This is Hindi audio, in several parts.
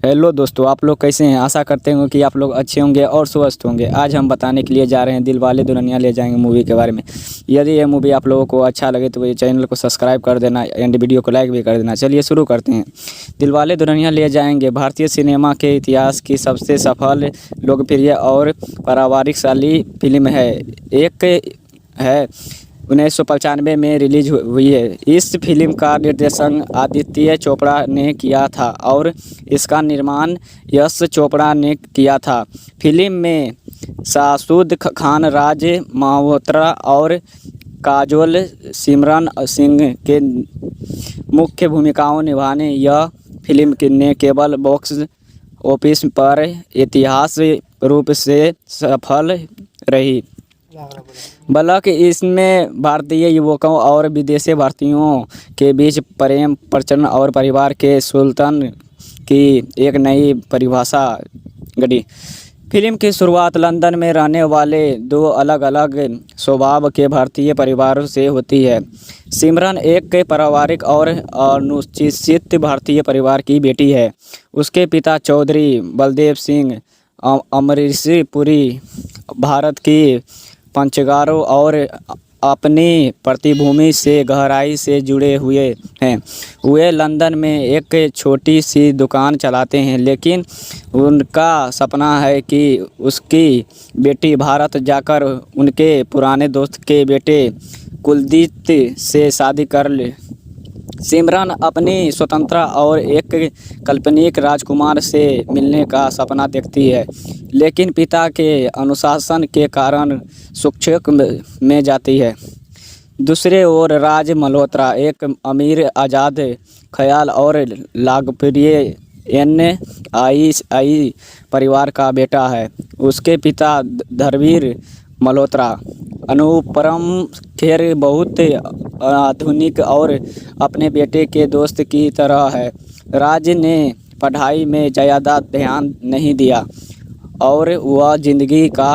हेलो दोस्तों, आप लोग कैसे हैं। आशा करते हैं कि आप लोग अच्छे होंगे और स्वस्थ होंगे। आज हम बताने के लिए जा रहे हैं दिलवाले दुल्हनिया ले जाएंगे मूवी के बारे में। यदि ये मूवी आप लोगों को अच्छा लगे तो ये चैनल को सब्सक्राइब कर देना एंड वीडियो को लाइक भी कर देना। चलिए शुरू करते हैं। दिलवाले दुल्हनिया ले जाएंगे भारतीय सिनेमा के इतिहास की सबसे सफल, लोकप्रिय और पारिवारिकशाली फिल्म है। एक है 1995 में रिलीज हुई है। इस फिल्म का निर्देशन आदित्य चोपड़ा ने किया था और इसका निर्माण यश चोपड़ा ने किया था। फिल्म में शाहरुख खान, राज मल्होत्रा और काजोल सिमरन सिंह के मुख्य भूमिकाओं निभाने यह फिल्म ने केवल बॉक्स ऑफिस पर ऐतिहासिक रूप से सफल रही। बल्कि इसमें भारतीय युवकों और विदेशी भारतीयों के बीच प्रेम, प्रचलन और परिवार के सुल्तान की एक नई परिभाषा गढ़ी। फिल्म की शुरुआत लंदन में रहने वाले दो अलग अलग स्वभाव के भारतीय परिवारों से होती है। सिमरन एक पारिवारिक और अनुशासित भारतीय परिवार की बेटी है। उसके पिता चौधरी बलदेव सिंह अमरीशपुरी भारत की पंचगारों और अपनी पृष्ठभूमि से गहराई से जुड़े हुए हैं। वे लंदन में एक छोटी सी दुकान चलाते हैं, लेकिन उनका सपना है कि उसकी बेटी भारत जाकर उनके पुराने दोस्त के बेटे कुलदीप से शादी कर ले। सिमरन अपनी स्वतंत्रता और एक काल्पनिक राजकुमार से मिलने का सपना देखती है, लेकिन पिता के अनुशासन के कारण शिक्षक में जाती है। दूसरे ओर राज मल्होत्रा एक अमीर, आज़ाद ख्याल और लोकप्रिय NII परिवार का बेटा है। उसके पिता धर्मवीर मल्होत्रा अनुपम खेर बहुत आधुनिक और अपने बेटे के दोस्त की तरह है। राज ने पढ़ाई में ज़्यादा ध्यान नहीं दिया और वह ज़िंदगी का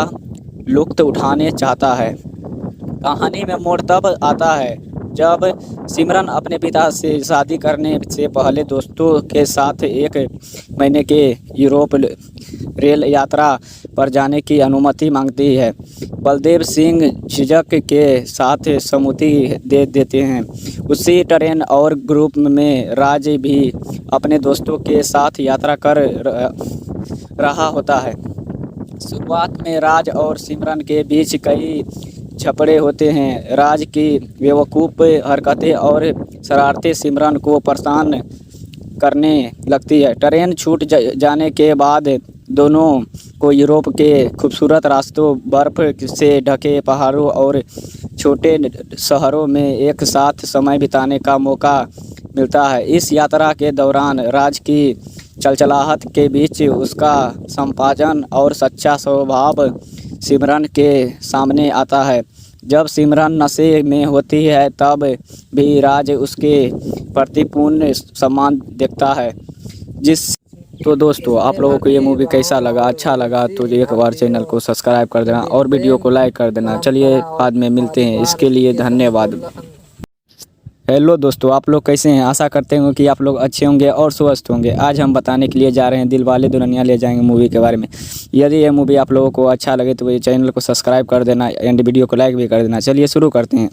लुत्फ़ उठाने चाहता है। कहानी में मोड़ तब आता है जब सिमरन अपने पिता से शादी करने से पहले दोस्तों के साथ एक महीने के यूरोप रेल यात्रा पर जाने की अनुमति मांगती है। बलदेव सिंह झिझक के साथ सहमति दे देते हैं। उसी ट्रेन और ग्रुप में राज भी अपने दोस्तों के साथ यात्रा कर रहा होता है। शुरुआत में राज और सिमरन के बीच कई झगड़े होते हैं। राज की बेवकूफ़ हरकतें और शरारतें सिमरन को परेशान करने लगती है। ट्रेन छूट जाने के बाद दोनों को यूरोप के खूबसूरत रास्तों, बर्फ़ से ढके पहाड़ों और छोटे शहरों में एक साथ समय बिताने का मौका मिलता है। इस यात्रा के दौरान राज की चलचलाहट के बीच उसका संपादन और सच्चा स्वभाव सिमरन के सामने आता है। जब सिमरन नशे में होती है तब भी राज उसके प्रति पूर्ण सम्मान दिखता है। तो दोस्तों, आप लोगों को ये मूवी कैसा लगा, अच्छा लगा तो एक बार चैनल को सब्सक्राइब कर देना और वीडियो को लाइक कर देना। चलिए बाद में मिलते हैं, इसके लिए धन्यवाद। हेलो दोस्तों, आप लोग कैसे हैं। आशा करते हैं कि आप लोग अच्छे होंगे और स्वस्थ होंगे। आज हम बताने के लिए जा रहे हैं दिलवाले दुल्हनिया ले जाएंगे मूवी के बारे में। यदि ये मूवी आप लोगों को अच्छा लगे तो ये चैनल को सब्सक्राइब कर देना एंड वीडियो को लाइक भी कर देना। चलिए शुरू करते हैं।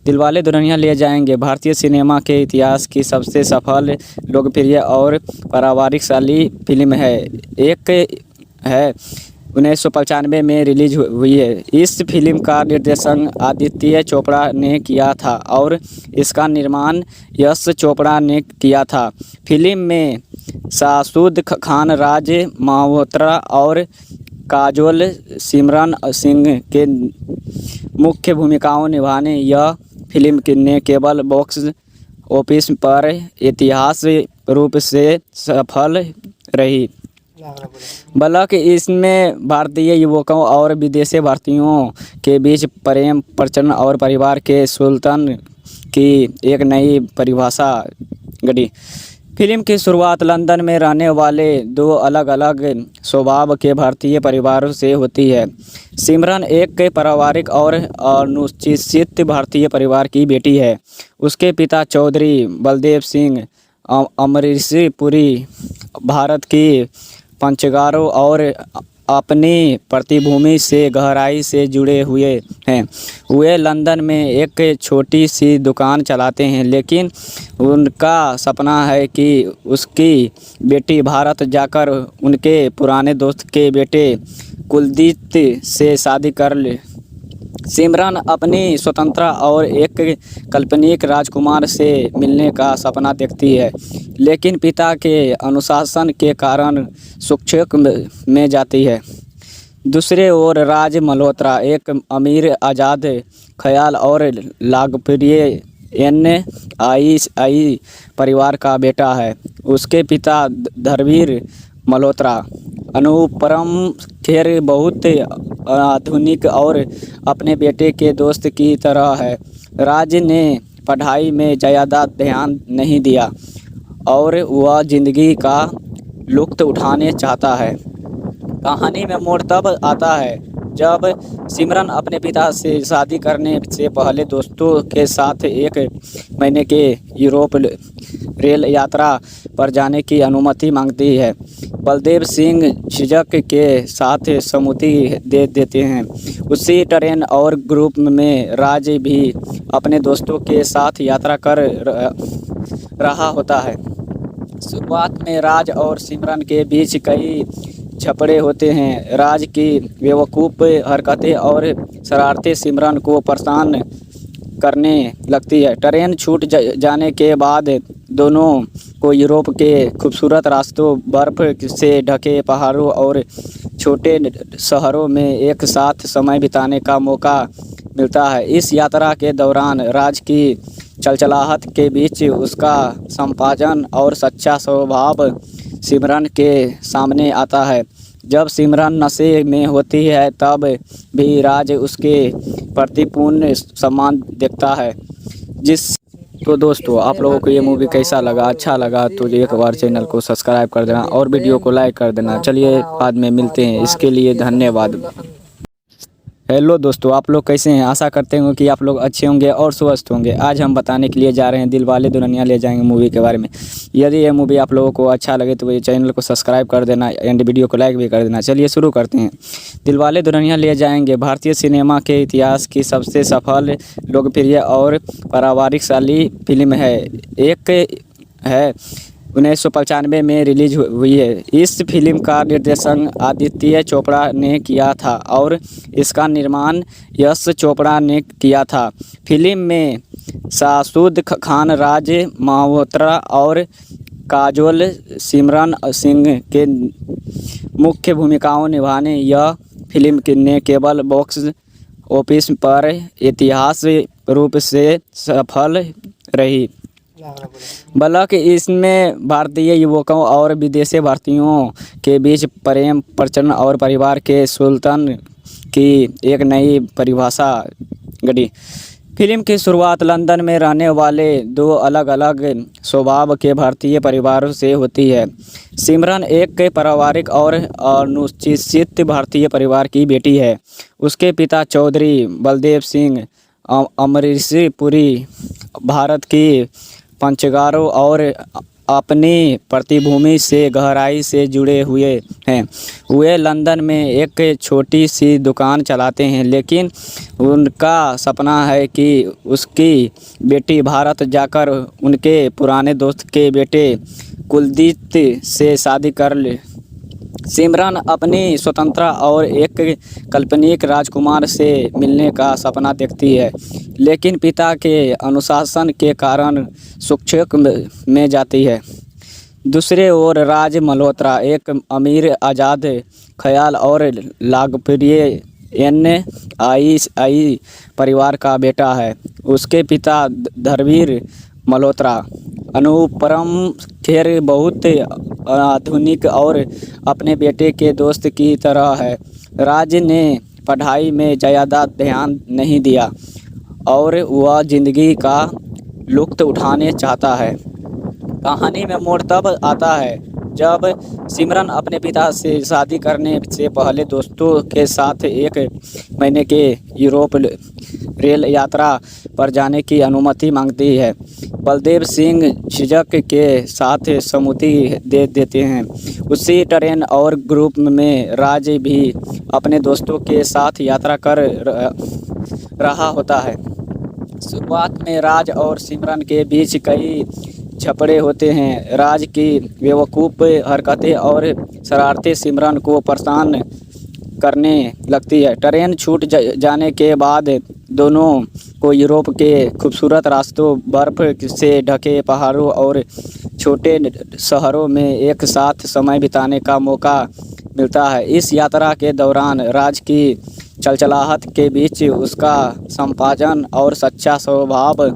दिलवाले दुल्हनिया ले जाएंगे भारतीय सिनेमा के इतिहास की सबसे सफल, लोकप्रिय और पारिवारिकशाली फिल्म है। एक है 1995 में रिलीज हुई है। इस फिल्म का निर्देशन आदित्य चोपड़ा ने किया था और इसका निर्माण यश चोपड़ा ने किया था। फिल्म में शाहरुख खान, राज मल्होत्रा और काजोल सिमरन सिंह के मुख्य भूमिकाओं निभाने यह फिल्म ने केवल बॉक्स ऑफिस पर ऐतिहासिक रूप से सफल रही। बल्कि इसमें भारतीय युवकों और विदेशी भारतीयों के बीच प्रेम, प्रचलन और परिवार के सुल्तान की एक नई परिभाषा गढ़ी। फिल्म की शुरुआत लंदन में रहने वाले दो अलग अलग स्वभाव के भारतीय परिवारों से होती है। सिमरन एक पारिवारिक और अनुशासित भारतीय परिवार की बेटी है। उसके पिता चौधरी बलदेव सिंह अमरीश पुरी भारत की पंचगारों और अपनी पृष्ठभूमि से गहराई से जुड़े हुए हैं। वे लंदन में एक छोटी सी दुकान चलाते हैं, लेकिन उनका सपना है कि उसकी बेटी भारत जाकर उनके पुराने दोस्त के बेटे कुलदीप से शादी कर ले। सिमरन अपनी स्वतंत्रता और एक काल्पनिक राजकुमार से मिलने का सपना देखती है, लेकिन पिता के अनुशासन के कारण संक्षेप में जाती है। दूसरे ओर राज मल्होत्रा एक अमीर, आज़ाद ख्याल और लोकप्रिय NII परिवार का बेटा है। उसके पिता धर्मवीर मल्होत्रा अनुपम खेर बहुत आधुनिक और अपने बेटे के दोस्त की तरह है। राज ने पढ़ाई में ज़्यादा ध्यान नहीं दिया और वह ज़िंदगी का लुत्फ़ उठाने चाहता है। कहानी में मोड़ तब आता है जब सिमरन अपने पिता से शादी करने से पहले दोस्तों के साथ एक महीने के यूरोप रेल यात्रा पर जाने की अनुमति मांगती है। बलदेव सिंह झिझक के साथ सहमति दे देते हैं। उसी ट्रेन और ग्रुप में राज भी अपने दोस्तों के साथ यात्रा कर रहा होता है। शुरुआत में राज और सिमरन के बीच कई झगड़े होते हैं। राज की बेवकूफ़ हरकतें और शरारतें सिमरन को परेशान करने लगती है। ट्रेन छूट जाने के बाद दोनों को यूरोप के खूबसूरत रास्तों, बर्फ़ से ढके पहाड़ों और छोटे शहरों में एक साथ समय बिताने का मौका मिलता है। इस यात्रा के दौरान राज की चलचलाहट के बीच उसका संपाजन और सच्चा स्वभाव सिमरन के सामने आता है। जब सिमरन नशे में होती है तब भी राज उसके प्रति पूर्ण सम्मान दिखता है। तो दोस्तों, आप लोगों को ये मूवी कैसा लगा? अच्छा लगा तो एक बार चैनल को सब्सक्राइब कर देना और वीडियो को लाइक कर देना। चलिए बाद में मिलते हैं, इसके लिए धन्यवाद। हेलो दोस्तों, आप लोग कैसे हैं? आशा करते हैं कि आप लोग अच्छे होंगे और स्वस्थ होंगे। आज हम बताने के लिए जा रहे हैं दिलवाले दुल्हनिया ले जाएंगे मूवी के बारे में। यदि ये मूवी आप लोगों को अच्छा लगे तो ये चैनल को सब्सक्राइब कर देना एंड वीडियो को लाइक भी कर देना। चलिए शुरू करते हैं। दिलवाले दुल्हनिया ले जाएंगे भारतीय सिनेमा के इतिहास की सबसे सफल, लोकप्रिय और पारिवारिकशाली फिल्म है। एक है 1995 में रिलीज हुई है। इस फिल्म का निर्देशन आदित्य चोपड़ा ने किया था और इसका निर्माण यश चोपड़ा ने किया था। फिल्म में शाहरुख खान, राज मल्होत्रा और काजोल सिमरन सिंह के मुख्य भूमिकाओं निभाने यह फिल्म ने केवल बॉक्स ऑफिस पर ऐतिहासिक रूप से सफल रही, बल्कि इसमें भारतीय युवकों और विदेशी भारतीयों के बीच प्रेम, प्रचलन और परिवार के सुल्तान की एक नई परिभाषा गढ़ी। फिल्म की शुरुआत लंदन में रहने वाले दो अलग अलग स्वभाव के भारतीय परिवारों से होती है। सिमरन एक पारिवारिक और अनुशासित भारतीय परिवार की बेटी है। उसके पिता चौधरी बलदेव सिंह अमरीश पुरी भारत की पंचगारों और अपनी पृष्ठभूमि से गहराई से जुड़े हुए हैं। वे लंदन में एक छोटी सी दुकान चलाते हैं, लेकिन उनका सपना है कि उसकी बेटी भारत जाकर उनके पुराने दोस्त के बेटे कुलदीप से शादी कर ले। सिमरन अपनी स्वतंत्रता और एक काल्पनिक राजकुमार से मिलने का सपना देखती है, लेकिन पिता के अनुशासन के कारण संक्षेप में जाती है। दूसरे ओर राज मल्होत्रा एक अमीर, आज़ाद ख्याल और लोकप्रिय NII परिवार का बेटा है। उसके पिता धर्मवीर मल्होत्रा अनुपम खेर बहुत आधुनिक और अपने बेटे के दोस्त की तरह है। राज ने पढ़ाई में ज़्यादा ध्यान नहीं दिया और वह ज़िंदगी का लुत्फ़ उठाने चाहता है। कहानी में मोड़ तब आता है जब सिमरन अपने पिता से शादी करने से पहले दोस्तों के साथ 1 महीने के यूरोप रेल यात्रा पर जाने की अनुमति मांगती है। बलदेव सिंह झिझक के साथ सहमति दे देते हैं। उसी ट्रेन और ग्रुप में राज भी अपने दोस्तों के साथ यात्रा कर रहा होता है। शुरुआत में राज और सिमरन के बीच कई झगड़े होते हैं। राज की बेवकूफ़ हरकतें और शरारतें सिमरन को परेशान करने लगती है। ट्रेन छूट जाने के बाद दोनों को यूरोप के खूबसूरत रास्तों, बर्फ़ से ढके पहाड़ों और छोटे शहरों में एक साथ समय बिताने का मौका मिलता है। इस यात्रा के दौरान राज की चलचलाहट के बीच उसका संपाजन और सच्चा स्वभाव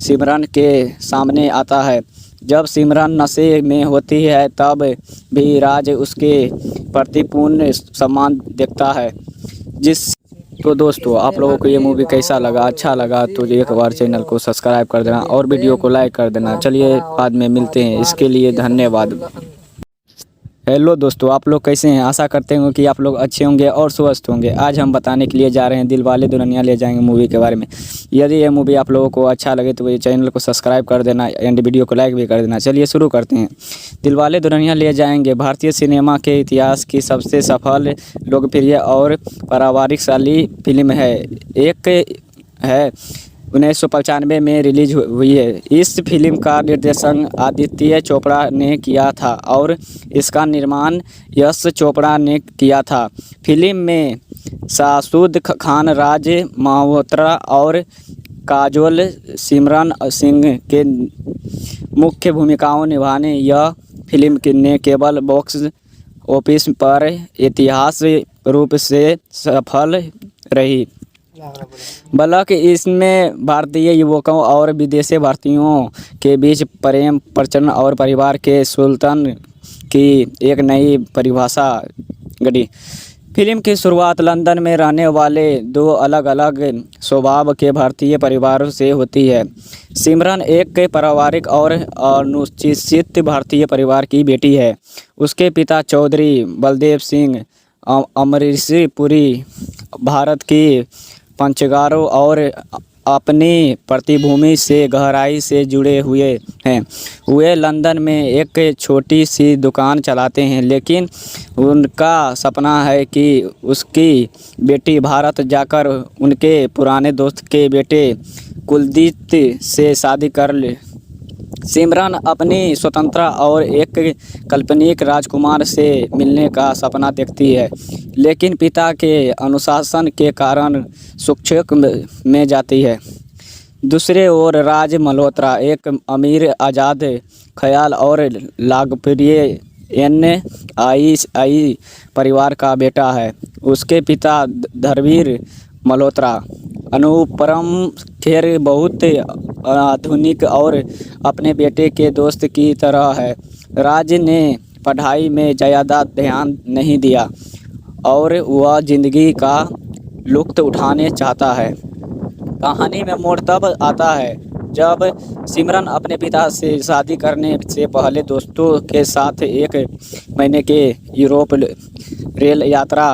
सिमरन के सामने आता है। जब सिमरन नशे में होती है तब भी राज उसके प्रति पूर्ण सम्मान दिखता है। तो दोस्तों, आप लोगों को ये मूवी कैसा लगा? अच्छा लगा तो एक बार चैनल को सब्सक्राइब कर देना और वीडियो को लाइक कर देना। चलिए बाद में मिलते हैं, इसके लिए धन्यवाद। हेलो दोस्तों, आप लोग कैसे हैं? आशा करते हैं कि आप लोग अच्छे होंगे और स्वस्थ होंगे। आज हम बताने के लिए जा रहे हैं दिलवाले दुल्हनिया ले जाएंगे मूवी के बारे में। यदि ये मूवी आप लोगों को अच्छा लगे तो ये चैनल को सब्सक्राइब कर देना एंड वीडियो को लाइक भी कर देना। चलिए शुरू करते हैं। दिलवाले दुल्हनिया ले जाएंगे भारतीय सिनेमा के इतिहास की सबसे सफल, लोकप्रिय और पारिवारिकशाली फिल्म है। एक है 1995 में रिलीज हुई है। इस फिल्म का निर्देशन आदित्य चोपड़ा ने किया था और इसका निर्माण यश चोपड़ा ने किया था। फिल्म में शाहरुख खान, राज मल्होत्रा और काजोल सिमरन सिंह के मुख्य भूमिकाओं निभाने यह फिल्म ने केवल बॉक्स ऑफिस पर ऐतिहासिक रूप से सफल रही, बल्कि इसमें भारतीय युवकों और विदेशी भारतीयों के बीच प्रेम, प्रचलन और परिवार के सुल्तान की एक नई परिभाषा गढ़ी। फिल्म की शुरुआत लंदन में रहने वाले 2 अलग अलग स्वभाव के भारतीय परिवारों से होती है। सिमरन एक पारिवारिक और अनुसूचित भारतीय परिवार की बेटी है। उसके पिता चौधरी बलदेव सिंह अमरीशपुरी भारत की पंचगारों और अपनी पृष्ठभूमि से गहराई से जुड़े हुए हैं। वे लंदन में एक छोटी सी दुकान चलाते हैं, लेकिन उनका सपना है कि उसकी बेटी भारत जाकर उनके पुराने दोस्त के बेटे कुलदीप से शादी कर ले। सिमरन अपनी स्वतंत्रता और एक काल्पनिक राजकुमार से मिलने का सपना देखती है, लेकिन पिता के अनुशासन के कारण शिक्षक में जाती है। दूसरे ओर राज मल्होत्रा एक अमीर, आज़ाद ख्याल और लोकप्रिय NII परिवार का बेटा है। उसके पिता धर्मवीर मल्होत्रा अनुपम खेर बहुत आधुनिक और अपने बेटे के दोस्त की तरह है। राज ने पढ़ाई में ज़्यादा ध्यान नहीं दिया और वह ज़िंदगी का लुत्फ़ उठाने चाहता है। कहानी में मोड़ तब आता है जब सिमरन अपने पिता से शादी करने से पहले दोस्तों के साथ 1 महीने के यूरोप रेल यात्रा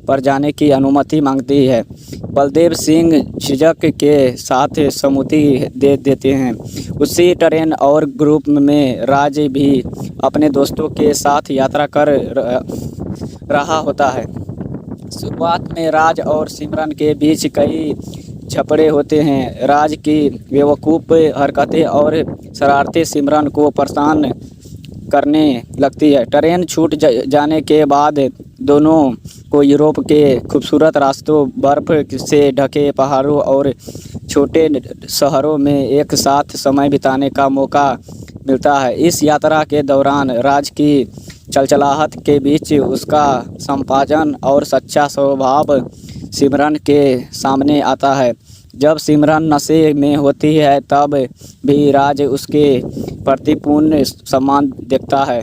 पर जाने की अनुमति मांगती है। बलदेव सिंह झिझक के साथ सहमति दे देते हैं। उसी ट्रेन और ग्रुप में राज भी अपने दोस्तों के साथ यात्रा कर रहा होता है। शुरुआत में राज और सिमरन के बीच कई झगड़े होते हैं। राज की बेवकूफ़ हरकतें और शरारतें सिमरन को परेशान करने लगती है। ट्रेन छूट जाने के बाद दोनों को यूरोप के खूबसूरत रास्तों, बर्फ़ से ढके पहाड़ों और छोटे शहरों में एक साथ समय बिताने का मौका मिलता है। इस यात्रा के दौरान राज की चलचलाहट के बीच उसका संपाजन और सच्चा स्वभाव सिमरन के सामने आता है। जब सिमरन नशे में होती है तब भी राज उसके प्रति पूर्ण सम्मान दिखता है।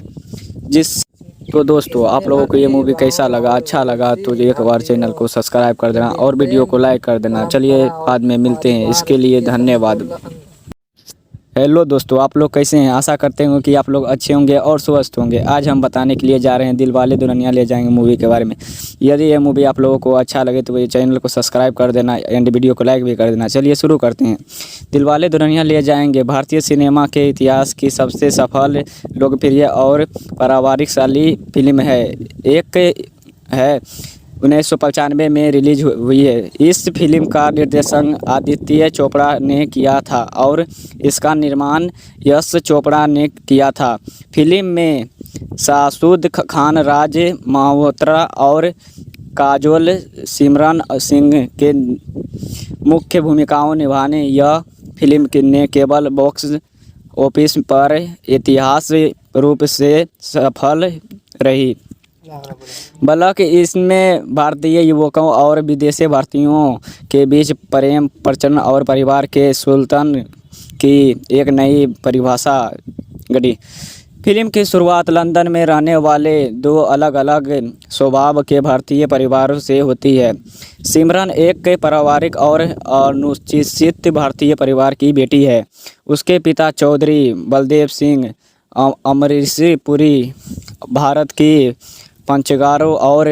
तो दोस्तों, आप लोगों को ये मूवी कैसा लगा? अच्छा लगा तो एक बार चैनल को सब्सक्राइब कर देना और वीडियो को लाइक कर देना। चलिए बाद में मिलते हैं, इसके लिए धन्यवाद। हेलो दोस्तों, आप लोग कैसे हैं। आशा करते हैं कि आप लोग अच्छे होंगे और स्वस्थ होंगे। आज हम बताने के लिए जा रहे हैं दिलवाले दुल्हनिया ले जाएंगे मूवी के बारे में। यदि ये मूवी आप लोगों को अच्छा लगे तो ये चैनल को सब्सक्राइब कर देना एंड वीडियो को लाइक भी कर देना। चलिए शुरू करते हैं। दिलवाले दुल्हनिया ले जाएंगे भारतीय सिनेमा के इतिहास की सबसे सफल, लोकप्रिय और पारिवारिकशाली फिल्म है। एक है 1995 में रिलीज हुई है। इस फिल्म का निर्देशन आदित्य चोपड़ा ने किया था और इसका निर्माण यश चोपड़ा ने किया था। फिल्म में शाहरुख खान, राज मल्होत्रा और काजोल सिमरन सिंह के मुख्य भूमिकाओं निभाने यह फिल्म ने केवल बॉक्स ऑफिस पर ऐतिहासिक रूप से सफल रही। बल्कि इसमें भारतीय युवकों और विदेशी भारतीयों के बीच प्रेम, प्रचलन और परिवार के सुल्तान की एक नई परिभाषा गढ़ी। फिल्म की शुरुआत लंदन में रहने वाले दो अलग अलग स्वभाव के भारतीय परिवारों से होती है। सिमरन एक पारिवारिक और अनुसूचित भारतीय परिवार की बेटी है। उसके पिता चौधरी बलदेव सिंह अमरीशपुरी भारत की पंचगारों और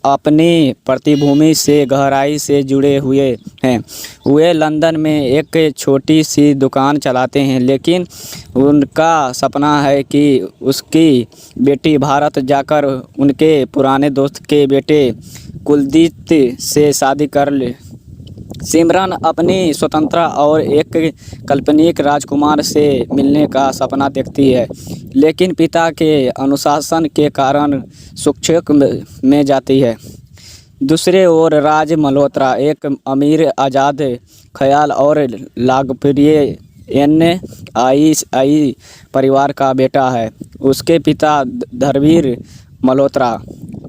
अपनी पृष्ठभूमि से गहराई से जुड़े हुए हैं। वे लंदन में एक छोटी सी दुकान चलाते हैं, लेकिन उनका सपना है कि उसकी बेटी भारत जाकर उनके पुराने दोस्त के बेटे कुलदीप से शादी कर ले। सिमरन अपनी स्वतंत्रता और एक काल्पनिक राजकुमार से मिलने का सपना देखती है, लेकिन पिता के अनुशासन के कारण शिक्षक में जाती है। दूसरे ओर राज मल्होत्रा एक अमीर, आज़ाद ख्याल और लोकप्रिय NII परिवार का बेटा है। उसके पिता धर्मवीर मल्होत्रा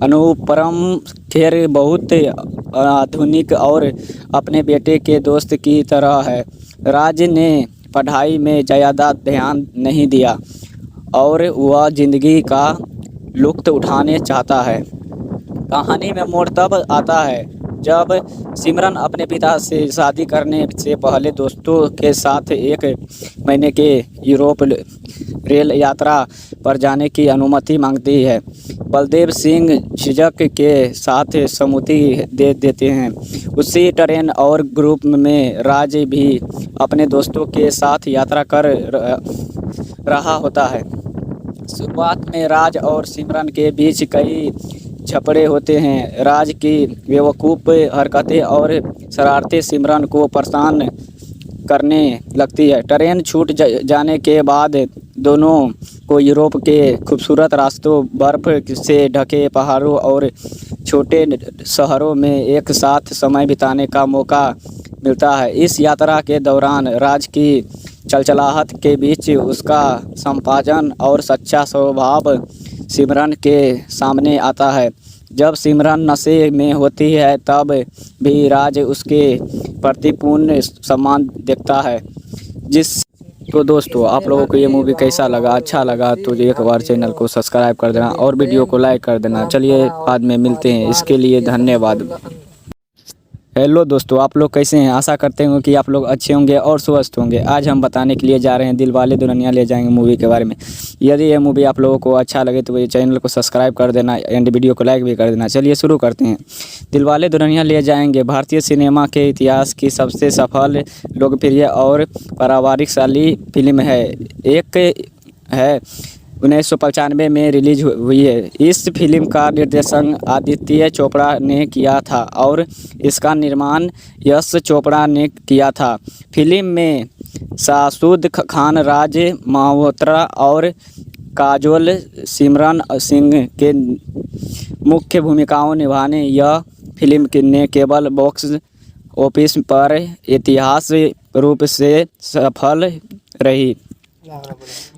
अनुपम खेर बहुत आधुनिक और अपने बेटे के दोस्त की तरह है। राज ने पढ़ाई में ज़्यादा ध्यान नहीं दिया और वह ज़िंदगी का लुत्फ़ उठाने चाहता है। कहानी में मोड़ तब आता है जब सिमरन अपने पिता से शादी करने से पहले दोस्तों के साथ एक महीने के यूरोप रेल यात्रा पर जाने की अनुमति मांगती है। बलदेव सिंह झिझक के साथ सहमति दे देते हैं। उसी ट्रेन और ग्रुप में राज भी अपने दोस्तों के साथ यात्रा कर रहा होता है। शुरुआत में राज और सिमरन के बीच कई झगड़े होते हैं। राज की बेवकूफ़ हरकतें और शरारतें सिमरन को परेशान करने लगती है। ट्रेन छूट जाने के बाद दोनों को यूरोप के खूबसूरत रास्तों, बर्फ़ से ढके पहाड़ों और छोटे शहरों में एक साथ समय बिताने का मौका मिलता है। इस यात्रा के दौरान राज की चलचलाहट के बीच उसका संपादन और सच्चा स्वभाव सिमरन के सामने आता है। जब सिमरन नशे में होती है तब भी राज उसके प्रति पूर्ण सम्मान दिखता है। तो दोस्तों, आप लोगों को ये मूवी कैसा लगा, अच्छा लगा तो एक बार चैनल को सब्सक्राइब कर देना और वीडियो को लाइक कर देना। चलिए बाद में मिलते हैं, इसके लिए धन्यवाद। हेलो दोस्तों, आप लोग कैसे हैं। आशा करते हैं कि आप लोग अच्छे होंगे और स्वस्थ होंगे। आज हम बताने के लिए जा रहे हैं दिलवाले दुल्हनिया ले जाएंगे मूवी के बारे में। यदि ये मूवी आप लोगों को अच्छा लगे तो ये चैनल को सब्सक्राइब कर देना एंड वीडियो को लाइक भी कर देना। चलिए शुरू करते हैं। दिलवाले दुल्हनिया ले जाएंगे भारतीय सिनेमा के इतिहास की सबसे सफल, लोकप्रिय और पारिवारिकशाली फिल्म है। एक है 1995 में रिलीज हुई है। इस फिल्म का निर्देशन आदित्य चोपड़ा ने किया था और इसका निर्माण यश चोपड़ा ने किया था। फिल्म में शाहरुख खान, राज मल्होत्रा और काजोल सिमरन सिंह के मुख्य भूमिकाओं निभाने यह फिल्म ने केवल बॉक्स ऑफिस पर ऐतिहासिक रूप से सफल रही।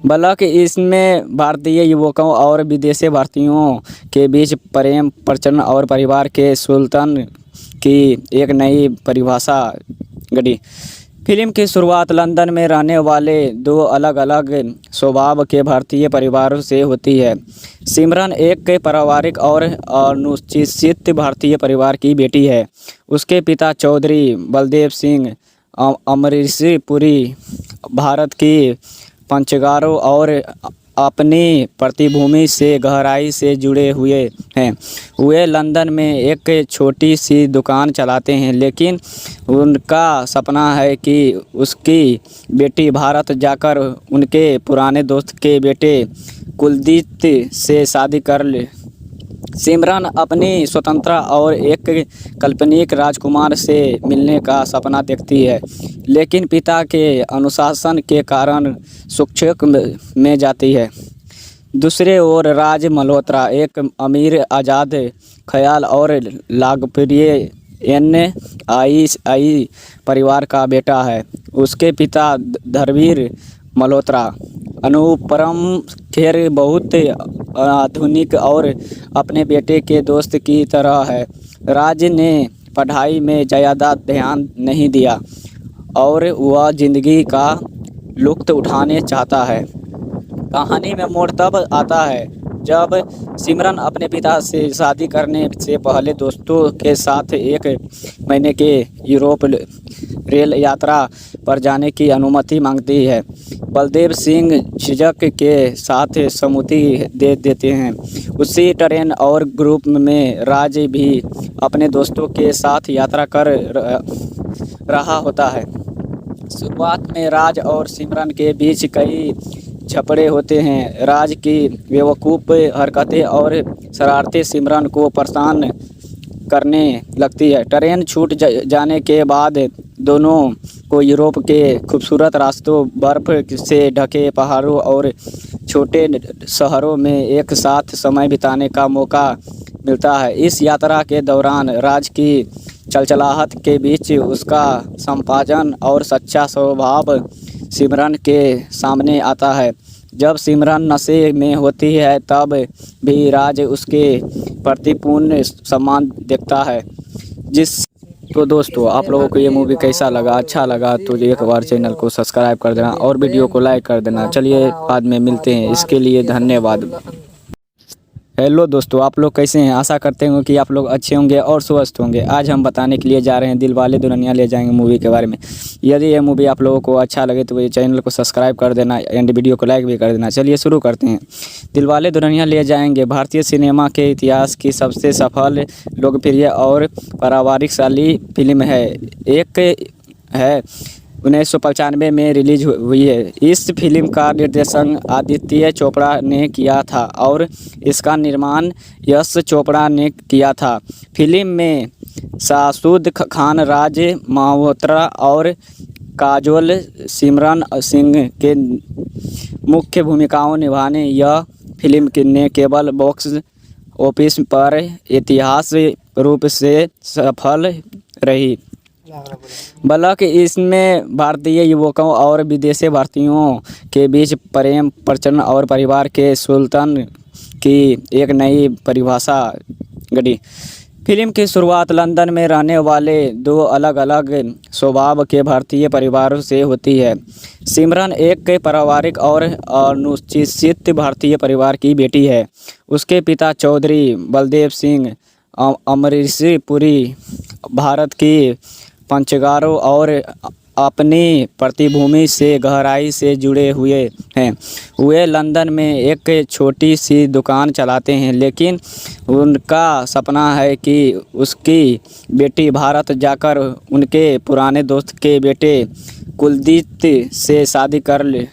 बल्कि इसमें भारतीय युवकों और विदेशी भारतीयों के बीच प्रेम, प्रचलन और परिवार के सुल्तान की एक नई परिभाषा गढ़ी। फिल्म की शुरुआत लंदन में रहने वाले दो अलग अलग स्वभाव के भारतीय परिवारों से होती है। सिमरन एक पारिवारिक और अनुसूचित भारतीय परिवार की बेटी है। उसके पिता चौधरी बलदेव सिंह अमरीश पुरी भारत की पंचगारों और अपनी पृष्ठभूमि से गहराई से जुड़े हुए हैं। वे लंदन में एक छोटी सी दुकान चलाते हैं, लेकिन उनका सपना है कि उसकी बेटी भारत जाकर उनके पुराने दोस्त के बेटे कुलदीप से शादी कर ले। सिमरन अपनी स्वतंत्रता और एक काल्पनिक राजकुमार से मिलने का सपना देखती है, लेकिन पिता के अनुशासन के कारण संक्षेप में जाती है। दूसरे ओर राज मल्होत्रा एक अमीर, आज़ाद ख्याल और लोकप्रिय NII परिवार का बेटा है। उसके पिता धर्मवीर मल्होत्रा अनुपम खेर बहुत आधुनिक और अपने बेटे के दोस्त की तरह है। राज ने पढ़ाई में ज़्यादा ध्यान नहीं दिया और वह ज़िंदगी का लुत्फ़ उठाने चाहता है। कहानी में मोड़ तब आता है जब सिमरन अपने पिता से शादी करने से पहले दोस्तों के साथ एक महीने के यूरोप रेल यात्रा पर जाने की अनुमति मांगती है। बलदेव सिंह झिझक के साथ सहमति दे देते हैं। उसी ट्रेन और ग्रुप में राज भी अपने दोस्तों के साथ यात्रा कर रहा होता है। शुरुआत में राज और सिमरन के बीच कई झगड़े होते हैं। राज की बेवकूफ़ हरकतें और शरारतें सिमरन को परेशान करने लगती है। ट्रेन छूट जाने के बाद दोनों को यूरोप के खूबसूरत रास्तों, बर्फ़ से ढके पहाड़ों और छोटे शहरों में एक साथ समय बिताने का मौका मिलता है। इस यात्रा के दौरान राज की चलचलाहट के बीच उसका संपाजन और सच्चा स्वभाव सिमरन के सामने आता है। जब सिमरन नशे में होती है तब भी राज उसके प्रति पूर्ण सम्मान दिखता है। तो दोस्तों, आप लोगों को ये मूवी कैसा लगा? अच्छा लगा तो एक बार चैनल को सब्सक्राइब कर देना और वीडियो को लाइक कर देना। चलिए बाद में मिलते हैं, इसके लिए धन्यवाद। हेलो दोस्तों, आप लोग कैसे हैं? आशा करते हैं कि आप लोग अच्छे होंगे और स्वस्थ होंगे। आज हम बताने के लिए जा रहे हैं दिलवाले दुल्हनिया ले जाएंगे मूवी के बारे में। यदि ये मूवी आप लोगों को अच्छा लगे तो ये चैनल को सब्सक्राइब कर देना एंड वीडियो को लाइक भी कर देना। चलिए शुरू करते हैं। दिलवाले दुल्हनिया ले जाएंगे भारतीय सिनेमा के इतिहास की सबसे सफल, लोकप्रिय और पारिवारिकशाली फिल्म है। एक है 1995 में रिलीज हुई है। इस फिल्म का निर्देशन आदित्य चोपड़ा ने किया था और इसका निर्माण यश चोपड़ा ने किया था। फिल्म में शाहरुख खान, राज मल्होत्रा और काजोल सिमरन सिंह के मुख्य भूमिकाओं निभाने यह फिल्म ने केवल बॉक्स ऑफिस पर ऐतिहासिक रूप से सफल रही, बल्कि इसमें भारतीय युवकों और विदेशी भारतीयों के बीच प्रेम, प्रचलन और परिवार के सुल्तान की एक नई परिभाषा गढ़ी। फिल्म की शुरुआत लंदन में रहने वाले दो अलग अलग स्वभाव के भारतीय परिवारों से होती है। सिमरन एक पारिवारिक और अनुशासित भारतीय परिवार की बेटी है। उसके पिता चौधरी बलदेव सिंह अमरीश पुरी भारत की पंचगारों और अपनी पृष्ठभूमि से गहराई से जुड़े हुए हैं। वे लंदन में एक छोटी सी दुकान चलाते हैं, लेकिन उनका सपना है कि उसकी बेटी भारत जाकर उनके पुराने दोस्त के बेटे कुलदीप से शादी कर ले।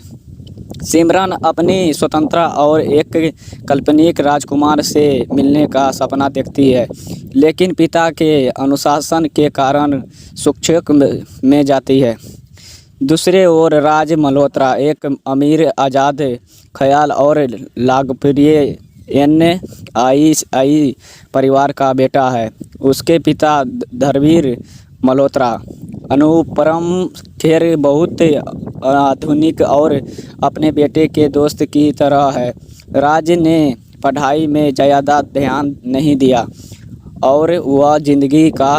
सिमरन अपनी स्वतंत्रता और एक काल्पनिक राजकुमार से मिलने का सपना देखती है, लेकिन पिता के अनुशासन के कारण संक्षेप में जाती है। दूसरे ओर राज मल्होत्रा एक अमीर, आज़ाद ख्याल और लोकप्रिय NII परिवार का बेटा है। उसके पिता धर्मवीर मल्होत्रा अनुपम खेर बहुत आधुनिक और अपने बेटे के दोस्त की तरह है। राज ने पढ़ाई में ज़्यादा ध्यान नहीं दिया और वह ज़िंदगी का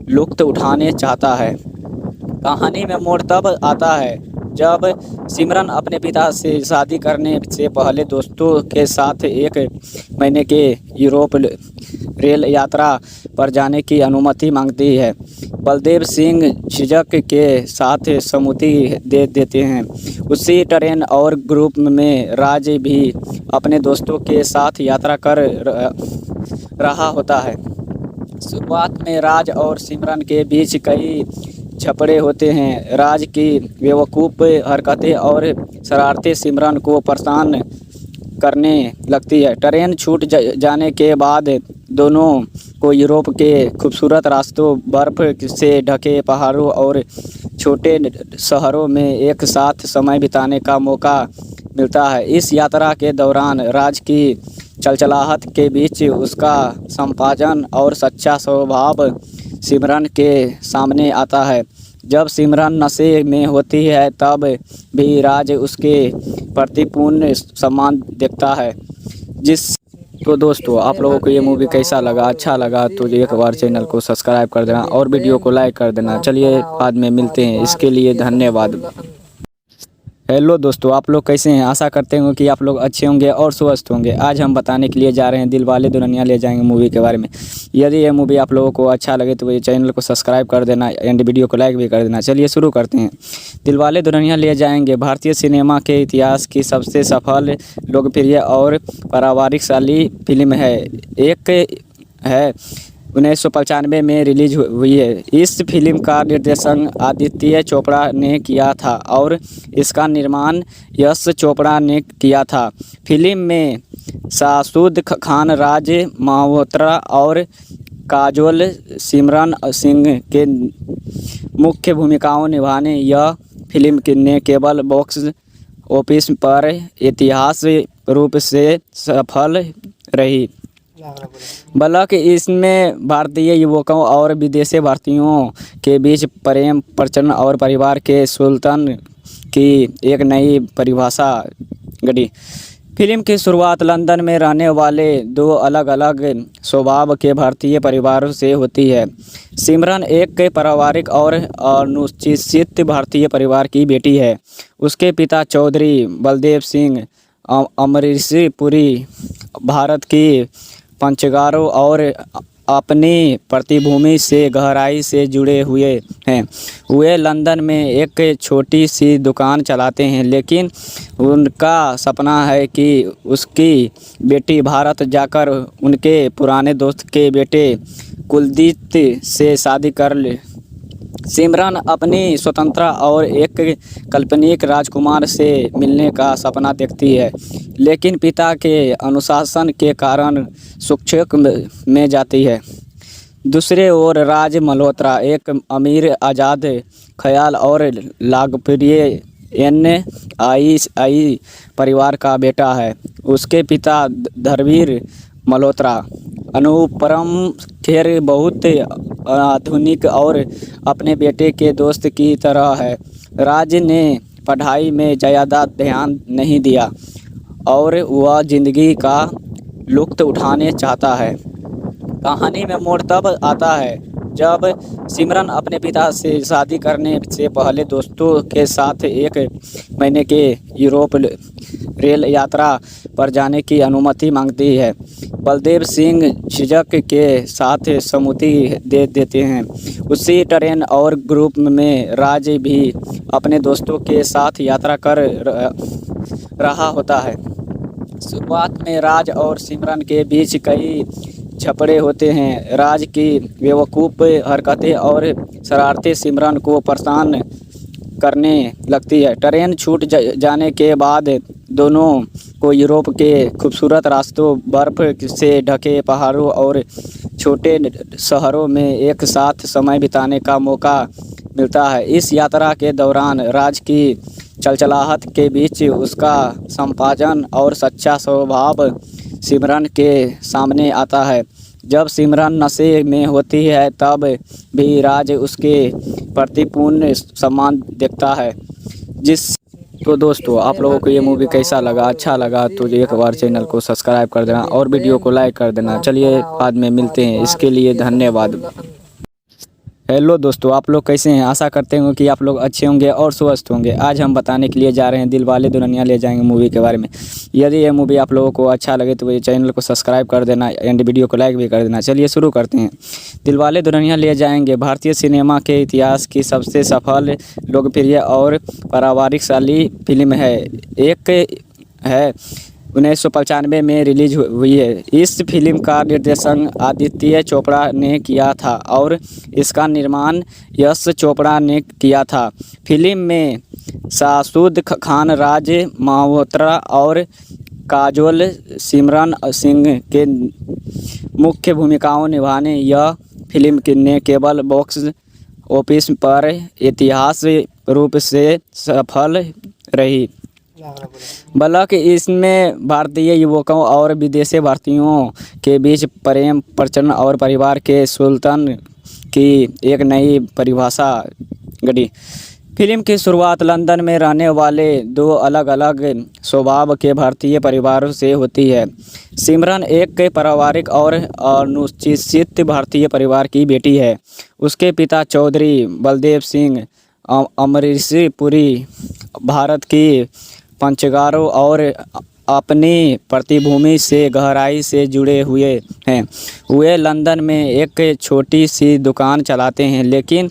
लुत्फ़ उठाने चाहता है। कहानी में मोड़ तब आता है जब सिमरन अपने पिता से शादी करने से पहले दोस्तों के साथ 1 महीने के यूरोप रेल यात्रा पर जाने की अनुमति मांगती है। बलदेव सिंह झिझक के साथ सहमति दे देते हैं। उसी ट्रेन और ग्रुप में राज भी अपने दोस्तों के साथ यात्रा कर रहा होता है। शुरुआत में राज और सिमरन के बीच कई झगड़े होते हैं। राज की बेवकूफ़ हरकतें और शरारतें सिमरन को परेशान करने लगती है। ट्रेन छूट जाने के बाद दोनों को यूरोप के खूबसूरत रास्तों, बर्फ़ से ढके पहाड़ों और छोटे शहरों में एक साथ समय बिताने का मौका मिलता है। इस यात्रा के दौरान राज की चलचलाहट के बीच उसका संपाजन और सच्चा स्वभाव सिमरन के सामने आता है। जब सिमरन नशे में होती है तब भी राज उसके प्रति पूर्ण सम्मान दिखता है। तो दोस्तों, आप लोगों को ये मूवी कैसा लगा? अच्छा लगा तो एक बार चैनल को सब्सक्राइब कर देना और वीडियो को लाइक कर देना। चलिए बाद में मिलते हैं, इसके लिए धन्यवाद। हेलो दोस्तों, आप लोग कैसे हैं? आशा करते हैं कि आप लोग अच्छे होंगे और स्वस्थ होंगे। आज हम बताने के लिए जा रहे हैं दिलवाले दुल्हनिया ले जाएंगे मूवी के बारे में। यदि ये मूवी आप लोगों को अच्छा लगे तो ये चैनल को सब्सक्राइब कर देना एंड वीडियो को लाइक भी कर देना। चलिए शुरू करते हैं। दिलवाले दुल्हनिया ले जाएंगे भारतीय सिनेमा के इतिहास की सबसे सफल, लोकप्रिय और पारिवारिकशाली फिल्म है। एक है 1995 में रिलीज हुई है। इस फिल्म का निर्देशन आदित्य चोपड़ा ने किया था और इसका निर्माण यश चोपड़ा ने किया था। फिल्म में शाहरुख खान, राज मल्होत्रा और काजोल सिमरन सिंह के मुख्य भूमिकाओं निभाने यह फिल्म ने केवल बॉक्स ऑफिस पर ऐतिहासिक रूप से सफल रही, बल्कि इसमें भारतीय युवकों और विदेशी भारतीयों के बीच प्रेम, प्रचलन और परिवार के सुल्तान की एक नई परिभाषा गढ़ी। फिल्म की शुरुआत लंदन में रहने वाले 2 अलग अलग स्वभाव के भारतीय परिवारों से होती है। सिमरन एक पारिवारिक और अनुशासित भारतीय परिवार की बेटी है। उसके पिता चौधरी बलदेव सिंह अमरीशपुरी भारत की पंचगारों और अपनी पृष्ठभूमि से गहराई से जुड़े हुए हैं। वे लंदन में एक छोटी सी दुकान चलाते हैं, लेकिन उनका सपना है कि उसकी बेटी भारत जाकर उनके पुराने दोस्त के बेटे कुलदीप से शादी कर ले। सिमरन अपनी स्वतंत्रता और एक काल्पनिक राजकुमार से मिलने का सपना देखती है, लेकिन पिता के अनुशासन के कारण शिक्षक में जाती है। दूसरे ओर राज मल्होत्रा एक अमीर, आज़ाद ख्याल और लोकप्रिय NII परिवार का बेटा है। उसके पिता धर्मवीर मल्होत्रा अनुपम खेर बहुत आधुनिक और अपने बेटे के दोस्त की तरह है। राज ने पढ़ाई में ज़्यादा ध्यान नहीं दिया और वह ज़िंदगी का लुत्फ़ उठाने चाहता है। कहानी में मोड़ तब आता है जब सिमरन अपने पिता से शादी करने से पहले दोस्तों के साथ 1 महीने के यूरोप रेल यात्रा पर जाने की अनुमति मांगती है। बलदेव सिंह झिझक के साथ सहमति दे देते हैं। उसी ट्रेन और ग्रुप में राज भी अपने दोस्तों के साथ यात्रा कर रहा होता है। शुरुआत में राज और सिमरन के बीच कई झगड़े होते हैं। राज की बेवकूफ़ हरकतें और शरारतें सिमरन को परेशान करने लगती है। ट्रेन छूट जाने के बाद दोनों को यूरोप के खूबसूरत रास्तों, बर्फ़ से ढके पहाड़ों और छोटे शहरों में एक साथ समय बिताने का मौका मिलता है। इस यात्रा के दौरान राज की चलचलाहट के बीच उसका संपाजन और सच्चा स्वभाव सिमरन के सामने आता है। जब सिमरन नशे में होती है तब भी राज उसके प्रति पूर्ण सम्मान दिखता है। तो दोस्तों, आप लोगों को ये मूवी कैसा लगा? अच्छा लगा तो एक बार चैनल को सब्सक्राइब कर देना और वीडियो को लाइक कर देना। चलिए बाद में मिलते हैं, इसके लिए धन्यवाद। हेलो दोस्तों, आप लोग कैसे हैं। आशा करते हैं कि आप लोग अच्छे होंगे और स्वस्थ होंगे। आज हम बताने के लिए जा रहे हैं दिलवाले दुल्हनिया ले जाएंगे मूवी के बारे में। यदि ये मूवी आप लोगों को अच्छा लगे तो ये चैनल को सब्सक्राइब कर देना एंड वीडियो को लाइक भी कर देना। चलिए शुरू करते हैं। दिलवाले दुल्हनिया ले जाएंगे भारतीय सिनेमा के इतिहास की सबसे सफल, लोकप्रिय और पारिवारिकशाली फिल्म है। एक है 1995 में रिलीज हुई है। इस फिल्म का निर्देशन आदित्य चोपड़ा ने किया था और इसका निर्माण यश चोपड़ा ने किया था। फिल्म में शाहरुख खान, राज मल्होत्रा और काजोल सिमरन सिंह के मुख्य भूमिकाओं निभाने यह फिल्म ने केवल बॉक्स ऑफिस पर ऐतिहासिक रूप से सफल रही। बल्कि इसमें भारतीय युवकों और विदेशी भारतीयों के बीच प्रेम, प्रचलन और परिवार के सुल्तान की एक नई परिभाषा गढ़ी। फिल्म की शुरुआत लंदन में रहने वाले दो अलग अलग स्वभाव के भारतीय परिवारों से होती है। सिमरन एक पारिवारिक और अनुसूचित भारतीय परिवार की बेटी है। उसके पिता चौधरी बलदेव सिंह अमरीशपुरी भारत की पंचगारों और अपनी पृष्ठभूमि से गहराई से जुड़े हुए हैं। वे लंदन में एक छोटी सी दुकान चलाते हैं, लेकिन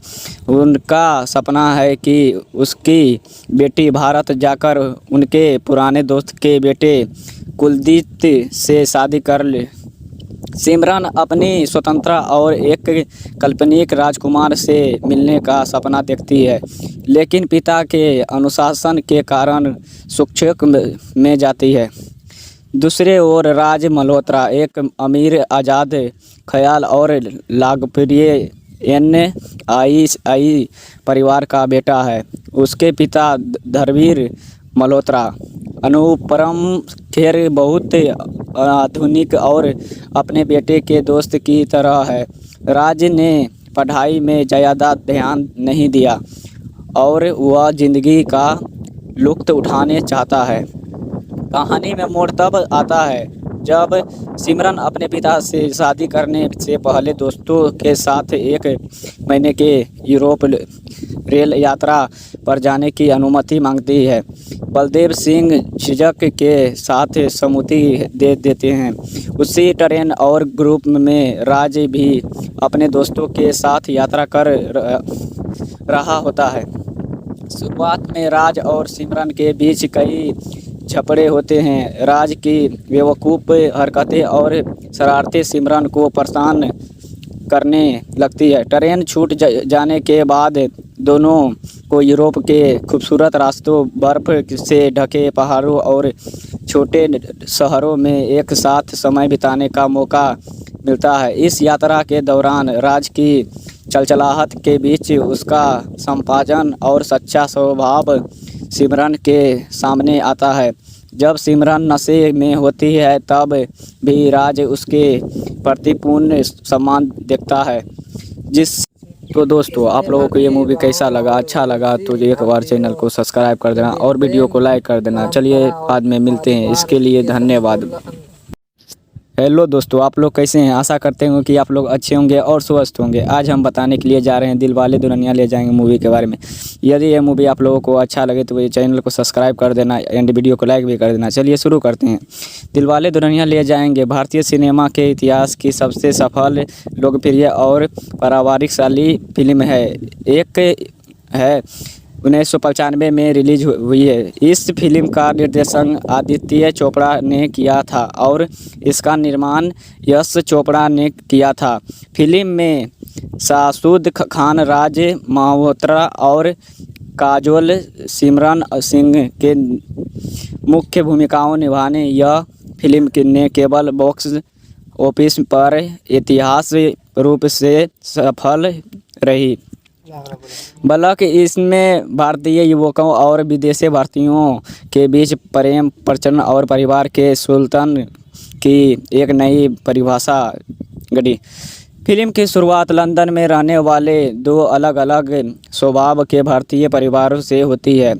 उनका सपना है कि उसकी बेटी भारत जाकर उनके पुराने दोस्त के बेटे कुलदीप से शादी कर ले। सिमरन अपनी स्वतंत्रता और एक काल्पनिक राजकुमार से मिलने का सपना देखती है, लेकिन पिता के अनुशासन के कारण शिक्षक में जाती है। दूसरे ओर राज मल्होत्रा एक अमीर, आज़ाद ख्याल और लोकप्रिय NII परिवार का बेटा है। उसके पिता धर्मवीर मल्होत्रा अनुपम खेर बहुत आधुनिक और अपने बेटे के दोस्त की तरह है। राज ने पढ़ाई में ज़्यादा ध्यान नहीं दिया और वह ज़िंदगी का लुत्फ़ उठाने चाहता है। कहानी में मोड़ तब आता है जब सिमरन अपने पिता से शादी करने से पहले दोस्तों के साथ एक महीने के यूरोप रेल यात्रा पर जाने की अनुमति मांगती है। बलदेव सिंह झिझक के साथ सहमति दे देते हैं। उसी ट्रेन और ग्रुप में राज भी अपने दोस्तों के साथ यात्रा कर रहा होता है। शुरुआत में राज और सिमरन के बीच कई झगड़े होते हैं। राज की बेवकूफ़ हरकतें और शरारतें सिमरन को परेशान करने लगती है। ट्रेन छूट जाने के बाद दोनों को यूरोप के खूबसूरत रास्तों, बर्फ़ से ढके पहाड़ों और छोटे शहरों में एक साथ समय बिताने का मौका मिलता है। इस यात्रा के दौरान राज की चलचलाहट के बीच उसका संपाजन और सच्चा स्वभाव सिमरन के सामने आता है। जब सिमरन नशे में होती है तब भी राज उसके प्रति पूर्ण सम्मान दिखता है। तो दोस्तों, आप लोगों को ये मूवी कैसा लगा, अच्छा लगा तो एक बार चैनल को सब्सक्राइब कर देना और वीडियो को लाइक कर देना। चलिए बाद में मिलते हैं, इसके लिए धन्यवाद। हेलो दोस्तों, आप लोग कैसे हैं। आशा करते हैं कि आप लोग अच्छे होंगे और स्वस्थ होंगे। आज हम बताने के लिए जा रहे हैं दिलवाले दुल्हनिया ले जाएंगे मूवी के बारे में। यदि ये मूवी आप लोगों को अच्छा लगे तो ये चैनल को सब्सक्राइब कर देना एंड वीडियो को लाइक भी कर देना। चलिए शुरू करते हैं। दिलवाले दुल्हनिया ले जाएंगे भारतीय सिनेमा के इतिहास की सबसे सफल, लोकप्रिय और पारिवारिकशाली फिल्म है। एक है 1995 में रिलीज हुई है। इस फिल्म का निर्देशन आदित्य चोपड़ा ने किया था और इसका निर्माण यश चोपड़ा ने किया था। फिल्म में शाहरुख खान, राज मल्होत्रा और काजोल सिमरन सिंह के मुख्य भूमिकाओं निभाने यह फिल्म ने केवल बॉक्स ऑफिस पर ऐतिहासिक रूप से सफल रही। बल्कि इसमें भारतीय युवकों और विदेशी भारतीयों के बीच प्रेम, प्रचलन और परिवार के सुल्तान की एक नई परिभाषा गढ़ी। फिल्म की शुरुआत लंदन में रहने वाले दो अलग अलग स्वभाव के भारतीय परिवारों से होती है।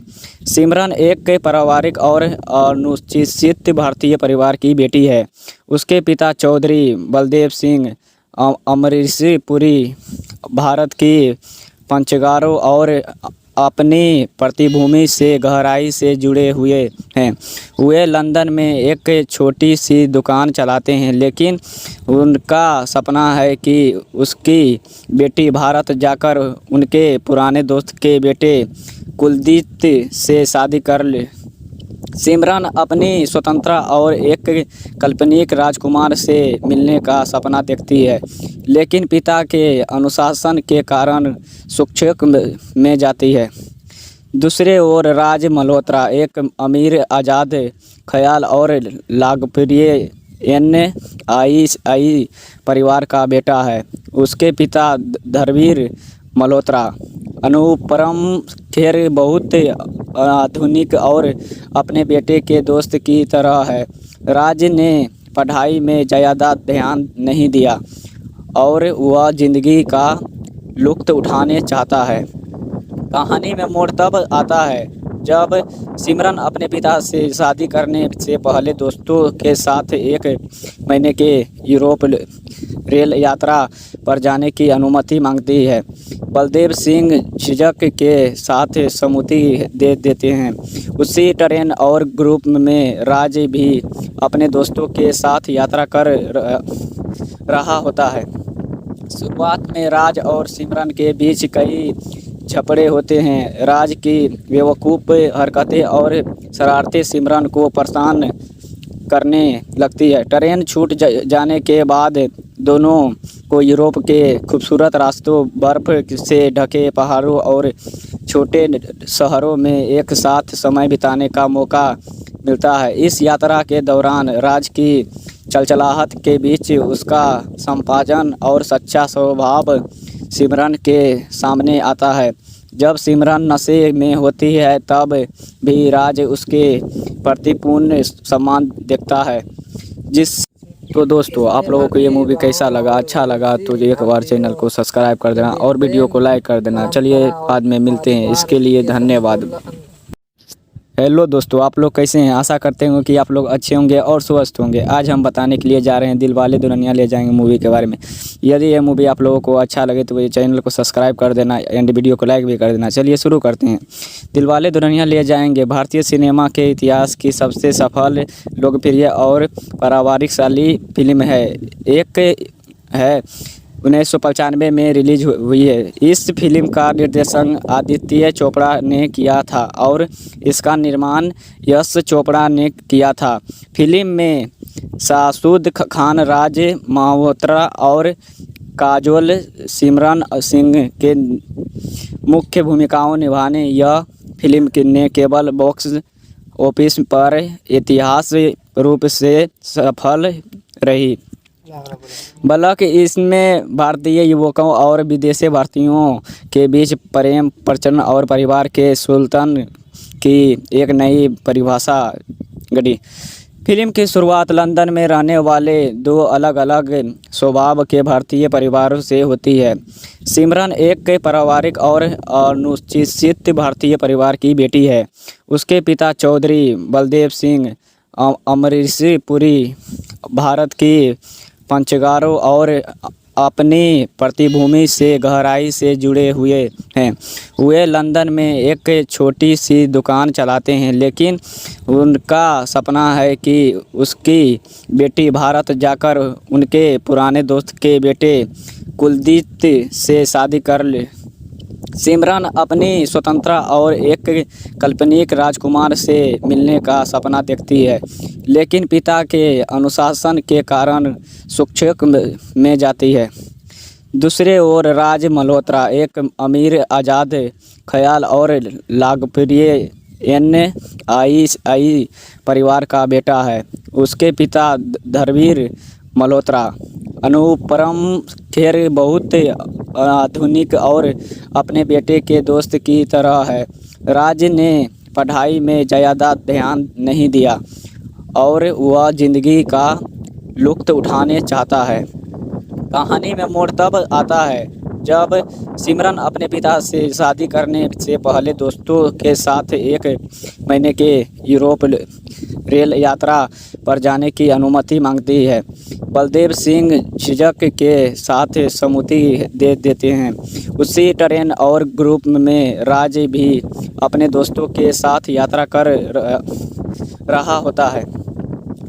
सिमरन एक पारिवारिक और अनुसूचित भारतीय परिवार की बेटी है। उसके पिता चौधरी बलदेव सिंह अमरीशी पुरी भारत की पंचगारों और अपनी पृष्ठभूमि से गहराई से जुड़े हुए हैं। वे लंदन में एक छोटी सी दुकान चलाते हैं, लेकिन उनका सपना है कि उसकी बेटी भारत जाकर उनके पुराने दोस्त के बेटे कुलदीप से शादी कर ले। सिमरन अपनी स्वतंत्रता और एक काल्पनिक राजकुमार से मिलने का सपना देखती है, लेकिन पिता के अनुशासन के कारण संक्षेप में जाती है। दूसरे ओर राज मल्होत्रा एक अमीर, आज़ाद ख्याल और लोकप्रिय NII परिवार का बेटा है। उसके पिता धर्मवीर मल्होत्रा अनुपम खेर बहुत आधुनिक और अपने बेटे के दोस्त की तरह है। राज ने पढ़ाई में ज़्यादा ध्यान नहीं दिया और वह ज़िंदगी का लुत्फ़ उठाने चाहता है। कहानी में मोड़ तब आता है जब सिमरन अपने पिता से शादी करने से पहले दोस्तों के साथ एक महीने के यूरोप रेल यात्रा पर जाने की अनुमति मांगती है। बलदेव सिंह झिझक के साथ सहमति दे देते हैं। उसी ट्रेन और ग्रुप में राज भी अपने दोस्तों के साथ यात्रा कर रहा होता है। शुरुआत में राज और सिमरन के बीच कई झगड़े होते हैं। राज की बेवकूफ़ हरकतें और शरारतें सिमरन को परेशान करने लगती है। ट्रेन छूट जाने के बाद दोनों को यूरोप के खूबसूरत रास्तों, बर्फ़ से ढके पहाड़ों और छोटे शहरों में एक साथ समय बिताने का मौका मिलता है। इस यात्रा के दौरान राज की चलचलाहट के बीच उसका संपाजन और सच्चा स्वभाव सिमरन के सामने आता है। जब सिमरन नशे में होती है तब भी राज उसके प्रति पूर्ण सम्मान दिखता है। तो दोस्तों, आप लोगों को ये मूवी कैसा लगा? अच्छा लगा तो एक बार चैनल को सब्सक्राइब कर देना और वीडियो को लाइक कर देना। चलिए बाद में मिलते हैं, इसके लिए धन्यवाद। हेलो दोस्तों, आप लोग कैसे हैं? आशा करते हैं कि आप लोग अच्छे होंगे और स्वस्थ होंगे। आज हम बताने के लिए जा रहे हैं दिलवाले दुल्हनिया ले जाएंगे मूवी के बारे में। यदि ये मूवी आप लोगों को अच्छा लगे तो ये चैनल को सब्सक्राइब कर देना एंड वीडियो को लाइक भी कर देना। चलिए शुरू करते हैं। दिलवाले दुल्हनिया ले जाएंगे भारतीय सिनेमा के इतिहास की सबसे सफल, लोकप्रिय और पारिवारिकशाली फिल्म है। एक है 1995 में रिलीज हुई है। इस फिल्म का निर्देशन आदित्य चोपड़ा ने किया था और इसका निर्माण यश चोपड़ा ने किया था। फिल्म में शाहरुख खान, राज मल्होत्रा और काजोल सिमरन सिंह के मुख्य भूमिकाओं निभाने यह फिल्म ने केवल बॉक्स ऑफिस पर ऐतिहासिक रूप से सफल रही, बल्कि इसमें भारतीय युवकों और विदेशी भारतीयों के बीच प्रेम, प्रचलन और परिवार के सुल्तान की एक नई परिभाषा गढ़ी। फिल्म की शुरुआत लंदन में रहने वाले दो अलग अलग स्वभाव के भारतीय परिवारों से होती है। सिमरन एक पारिवारिक और अनुशासित भारतीय परिवार की बेटी है। उसके पिता चौधरी बलदेव सिंह अमरीशी पुरी भारत की पंचगारों और अपनी पृष्ठभूमि से गहराई से जुड़े हुए हैं। वे लंदन में एक छोटी सी दुकान चलाते हैं, लेकिन उनका सपना है कि उसकी बेटी भारत जाकर उनके पुराने दोस्त के बेटे कुलदीप से शादी कर ले। सिमरन अपनी स्वतंत्रता और एक काल्पनिक राजकुमार से मिलने का सपना देखती है, लेकिन पिता के अनुशासन के कारण संक्षेप में जाती है। दूसरे ओर राज मल्होत्रा एक अमीर, आज़ाद ख्याल और लोकप्रिय NII परिवार का बेटा है। उसके पिता धर्मवीर मल्होत्रा अनुपम खेर बहुत आधुनिक और अपने बेटे के दोस्त की तरह है। राज ने पढ़ाई में ज़्यादा ध्यान नहीं दिया और वह ज़िंदगी का लुत्फ़ उठाने चाहता है। कहानी में मोड़ तब आता है जब सिमरन अपने पिता से शादी करने से पहले दोस्तों के साथ एक महीने के यूरोप रेल यात्रा पर जाने की अनुमति मांगती है। बलदेव सिंह झिझक के साथ सहमति दे देते हैं। उसी ट्रेन और ग्रुप में राज भी अपने दोस्तों के साथ यात्रा कर रहा होता है।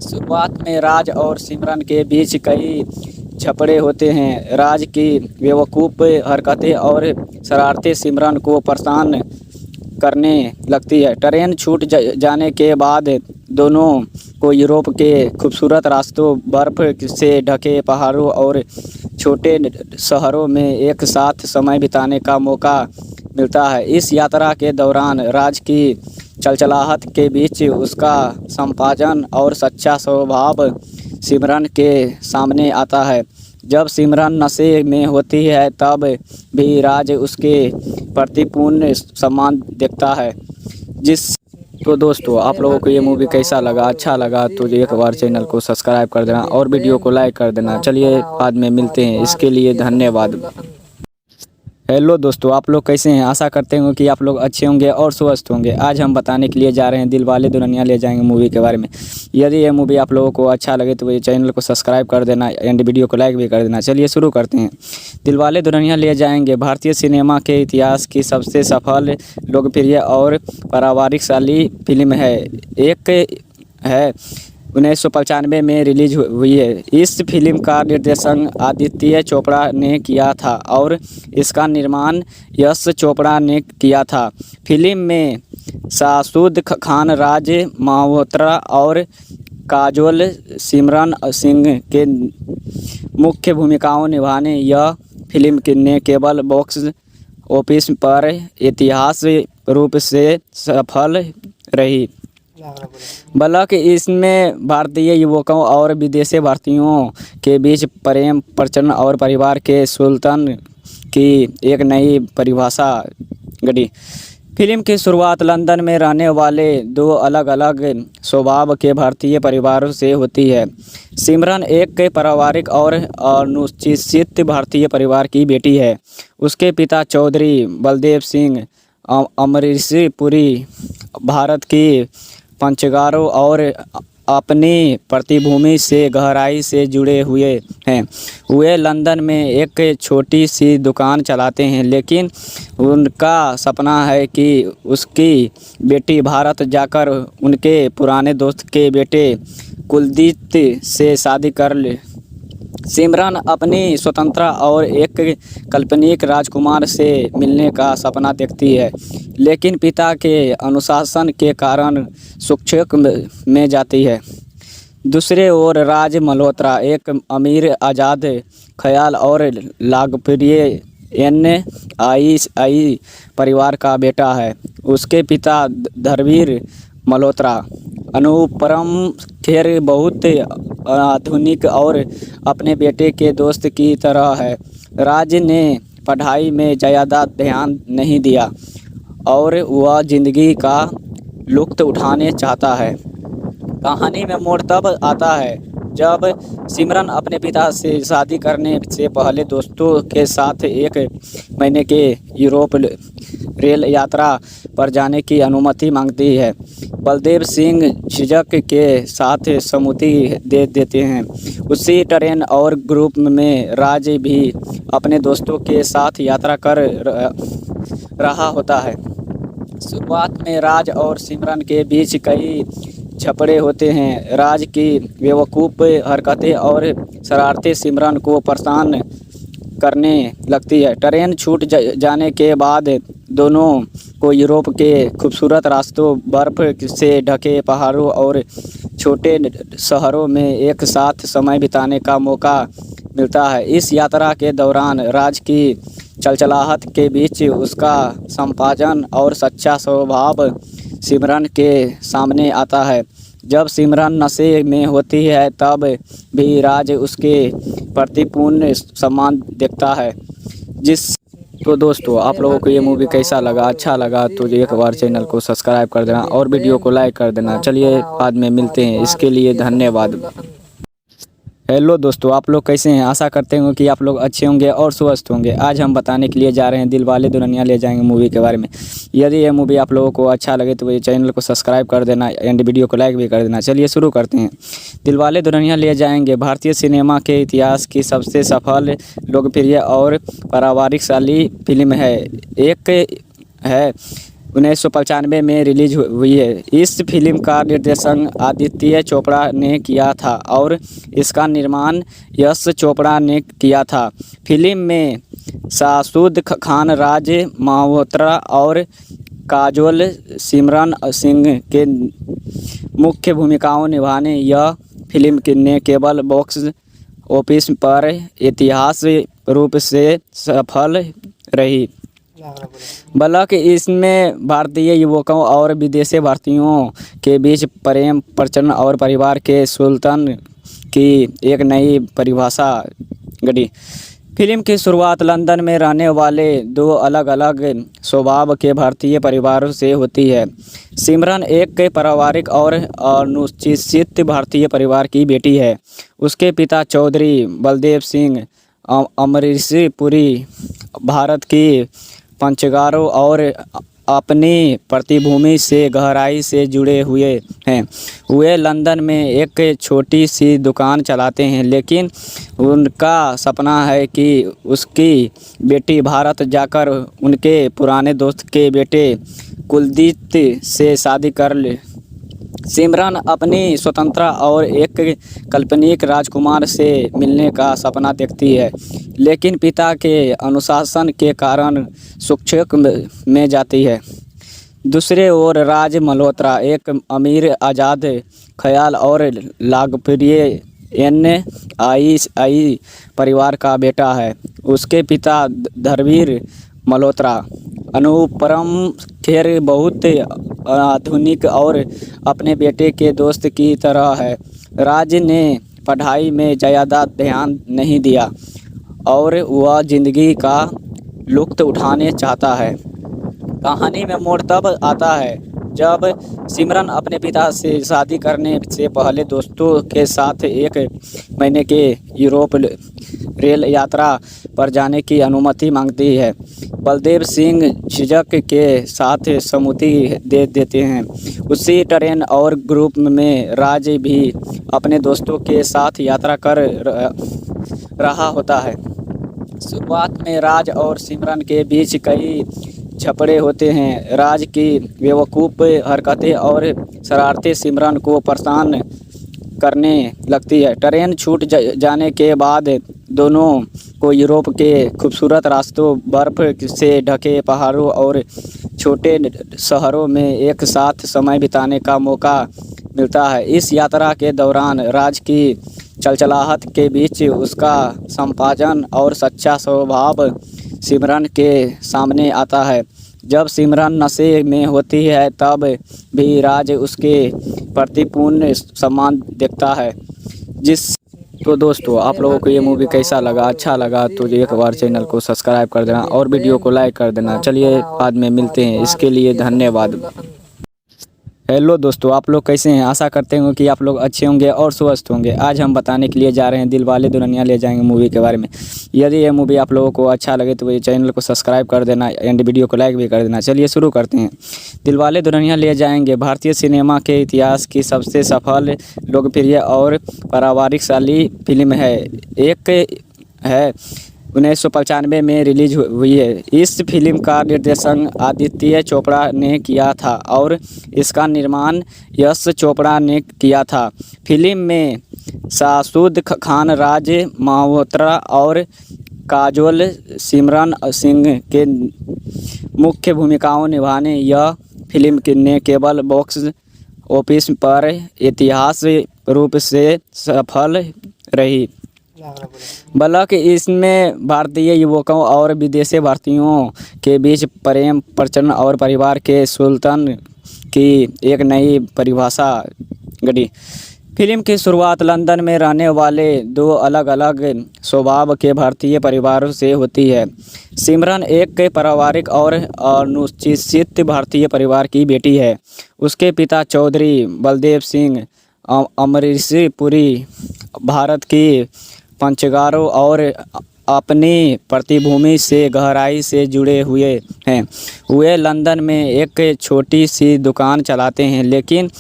शुरुआत में राज और सिमरन के बीच कई झगड़े होते हैं। राज की बेवकूफ़ हरकतें और शरारतें सिमरन को परेशान करने लगती है। ट्रेन छूट जाने के बाद दोनों को यूरोप के खूबसूरत रास्तों, बर्फ़ से ढके पहाड़ों और छोटे शहरों में एक साथ समय बिताने का मौका मिलता है। इस यात्रा के दौरान राज की चलचलाहट के बीच उसका संपाजन और सच्चा स्वभाव सिमरन के सामने आता है। जब सिमरन नशे में होती है तब भी राज उसके प्रति पूर्ण सम्मान दिखता है। तो दोस्तों, आप लोगों को ये मूवी कैसा लगा? अच्छा लगा तो एक बार चैनल को सब्सक्राइब कर देना और वीडियो को लाइक कर देना। चलिए बाद में मिलते हैं, इसके लिए धन्यवाद। हेलो दोस्तों, आप लोग कैसे हैं? आशा करते हैं कि आप लोग अच्छे होंगे और स्वस्थ होंगे। आज हम बताने के लिए जा रहे हैं दिलवाले दुल्हनिया ले जाएंगे मूवी के बारे में। यदि ये मूवी आप लोगों को अच्छा लगे तो ये चैनल को सब्सक्राइब कर देना एंड वीडियो को लाइक भी कर देना। चलिए शुरू करते हैं। दिलवाले दुल्हनिया ले जाएंगे भारतीय सिनेमा के इतिहास की सबसे सफल, लोकप्रिय और पारिवारिकशाली फिल्म है। एक है 1995 में रिलीज हुई है। इस फिल्म का निर्देशन आदित्य चोपड़ा ने किया था और इसका निर्माण यश चोपड़ा ने किया था। फिल्म में शाहरुख खान, राज मल्होत्रा और काजोल सिमरन सिंह के मुख्य भूमिकाओं निभाने यह फिल्म ने केवल बॉक्स ऑफिस पर ऐतिहासिक रूप से सफल रही, बल्कि इसमें भारतीय युवकों और विदेशी भारतीयों के बीच प्रेम, प्रचलन और परिवार के सुल्तान की एक नई परिभाषा गढ़ी। फिल्म की शुरुआत लंदन में रहने वाले दो अलग अलग स्वभाव के भारतीय परिवारों से होती है। सिमरन एक पारिवारिक और अनुशासित भारतीय परिवार की बेटी है। उसके पिता चौधरी बलदेव सिंह अमरीशपुरी भारत की पंचगारों और अपनी पृष्ठभूमि से गहराई से जुड़े हुए हैं। वे लंदन में एक छोटी सी दुकान चलाते हैं, लेकिन उनका सपना है कि उसकी बेटी भारत जाकर उनके पुराने दोस्त के बेटे कुलदीप से शादी कर ले। सिमरन अपनी स्वतंत्रता और एक काल्पनिक राजकुमार से मिलने का सपना देखती है, लेकिन पिता के अनुशासन के कारण शिक्षक में जाती है। दूसरे ओर राज मल्होत्रा एक अमीर, आज़ाद ख्याल और लोकप्रिय NII परिवार का बेटा है। उसके पिता धर्मवीर मल्होत्रा अनुपम खेर बहुत आधुनिक और अपने बेटे के दोस्त की तरह है। राज ने पढ़ाई में ज़्यादा ध्यान नहीं दिया और वह ज़िंदगी का लुत्फ़ उठाने चाहता है। कहानी में मोड़ तब आता है जब सिमरन अपने पिता से शादी करने से पहले दोस्तों के साथ एक महीने के यूरोप रेल यात्रा पर जाने की अनुमति मांगती है। बलदेव सिंह झिझक के साथ सहमति दे देते हैं। उसी ट्रेन और ग्रुप में राज भी अपने दोस्तों के साथ यात्रा कर रहा होता है। शुरुआत में राज और सिमरन के बीच कई झगड़े होते हैं। राज की बेवकूफ़ हरकतें और शरारतें सिमरन को परेशान करने लगती है। ट्रेन छूट जाने के बाद दोनों को यूरोप के खूबसूरत रास्तों, बर्फ़ से ढके पहाड़ों और छोटे शहरों में एक साथ समय बिताने का मौका मिलता है। इस यात्रा के दौरान राज की चलचलाहट के बीच उसका संपाजन और सच्चा स्वभाव सिमरन के सामने आता है। जब सिमरन नशे में होती है तब भी राज उसके प्रति पूर्ण सम्मान दिखता है। तो दोस्तों, आप लोगों को ये मूवी कैसा लगा? अच्छा लगा तो एक बार चैनल को सब्सक्राइब कर देना और वीडियो को लाइक कर देना। चलिए बाद में मिलते हैं, इसके लिए धन्यवाद। हेलो दोस्तों, आप लोग कैसे हैं। आशा करते हैं कि आप लोग अच्छे होंगे और स्वस्थ होंगे। आज हम बताने के लिए जा रहे हैं दिलवाले दुल्हनिया ले जाएंगे मूवी के बारे में। यदि ये मूवी आप लोगों को अच्छा लगे तो ये चैनल को सब्सक्राइब कर देना एंड वीडियो को लाइक भी कर देना। चलिए शुरू करते हैं। दिलवाले दुल्हनिया ले जाएंगे भारतीय सिनेमा के इतिहास की सबसे सफल, लोकप्रिय और पारिवारिकशाली फिल्म है। एक है 1995 में रिलीज हुई है। इस फिल्म का निर्देशन आदित्य चोपड़ा ने किया था और इसका निर्माण यश चोपड़ा ने किया था। फिल्म में शाहरुख खान, राज मल्होत्रा और काजोल सिमरन सिंह के मुख्य भूमिकाओं निभाने यह फिल्म ने केवल बॉक्स ऑफिस पर ऐतिहासिक रूप से सफल रही। बल्कि इसमें भारतीय युवकों और विदेशी भारतीयों के बीच प्रेम, प्रचलन और परिवार के सुल्तान की एक नई परिभाषा गढ़ी। फिल्म की शुरुआत लंदन में रहने वाले दो अलग अलग स्वभाव के भारतीय परिवारों से होती है। सिमरन एक पारिवारिक और अनुसूचित भारतीय परिवार की बेटी है। उसके पिता चौधरी बलदेव सिंह अमरीशपुरी भारत की पंचगारों और अपनी पृष्ठभूमि से गहराई से जुड़े हुए हैं। वे लंदन में एक छोटी सी दुकान चलाते हैं, लेकिन उनका सपना है कि उसकी बेटी भारत जाकर उनके पुराने दोस्त के बेटे कुलदीप से शादी कर ले। सिमरन अपनी स्वतंत्रता और एक काल्पनिक राजकुमार से मिलने का सपना देखती है, लेकिन पिता के अनुशासन के कारण शिक्षक में जाती है। दूसरे ओर राज मल्होत्रा एक अमीर, आज़ाद ख्याल और लोकप्रिय NII परिवार का बेटा है। उसके पिता धर्मवीर मल्होत्रा अनुपम खेर बहुत आधुनिक और अपने बेटे के दोस्त की तरह है। राज ने पढ़ाई में ज़्यादा ध्यान नहीं दिया और वह ज़िंदगी का लुत्फ़ उठाने चाहता है। कहानी में मोड़ तब आता है जब सिमरन अपने पिता से शादी करने से पहले दोस्तों के साथ एक महीने के यूरोप रेल यात्रा पर जाने की अनुमति मांगती है। बलदेव सिंह झिझक के साथ सहमति दे देते हैं। उसी ट्रेन और ग्रुप में राज भी अपने दोस्तों के साथ यात्रा कर रहा होता है। शुरुआत में राज और सिमरन के बीच कई झगड़े होते हैं। राज की बेवकूफ़ हरकतें और शरारतें सिमरन को परेशान करने लगती है। ट्रेन छूट जाने के बाद दोनों को यूरोप के खूबसूरत रास्तों, बर्फ़ से ढके पहाड़ों और छोटे शहरों में एक साथ समय बिताने का मौका मिलता है। इस यात्रा के दौरान राज की चलचलाहट के बीच उसका संपाजन और सच्चा स्वभाव सिमरन के सामने आता है। जब सिमरन नशे में होती है तब भी राज उसके प्रति पूर्ण सम्मान दिखता है। तो दोस्तों, आप लोगों को ये मूवी कैसा लगा, अच्छा लगा तो एक बार चैनल को सब्सक्राइब कर देना और वीडियो को लाइक कर देना। चलिए बाद में मिलते हैं, इसके लिए धन्यवाद। हेलो दोस्तों, आप लोग कैसे हैं। आशा करते हैं कि आप लोग अच्छे होंगे और स्वस्थ होंगे। आज हम बताने के लिए जा रहे हैं दिलवाले दुल्हनिया ले जाएंगे मूवी के बारे में। यदि ये मूवी आप लोगों को अच्छा लगे तो ये चैनल को सब्सक्राइब कर देना एंड वीडियो को लाइक भी कर देना। चलिए शुरू करते हैं। दिलवाले दुल्हनिया ले जाएंगे भारतीय सिनेमा के इतिहास की सबसे सफल, लोकप्रिय और पारिवारिकशाली फिल्म है। एक है 1995 में रिलीज हुई है। इस फिल्म का निर्देशन आदित्य चोपड़ा ने किया था और इसका निर्माण यश चोपड़ा ने किया था। फिल्म में शाहरुख खान, राज मल्होत्रा और काजोल सिमरन सिंह के मुख्य भूमिकाओं निभाने यह फिल्म ने केवल बॉक्स ऑफिस पर ऐतिहासिक रूप से सफल रही। बल्कि इसमें भारतीय युवकों और विदेशी भारतीयों के बीच प्रेम, प्रचलन और परिवार के सुल्तान की एक नई परिभाषा गढ़ी। फिल्म की शुरुआत लंदन में रहने वाले दो अलग अलग स्वभाव के भारतीय परिवारों से होती है। सिमरन एक पारिवारिक और अनुसूचित भारतीय परिवार की बेटी है। उसके पिता चौधरी बलदेव सिंह अमरीशी पुरी भारत की पंचगारों और अपनी पृष्ठभूमि से गहराई से जुड़े हुए हैं। वे लंदन में एक छोटी सी दुकान चलाते हैं, लेकिन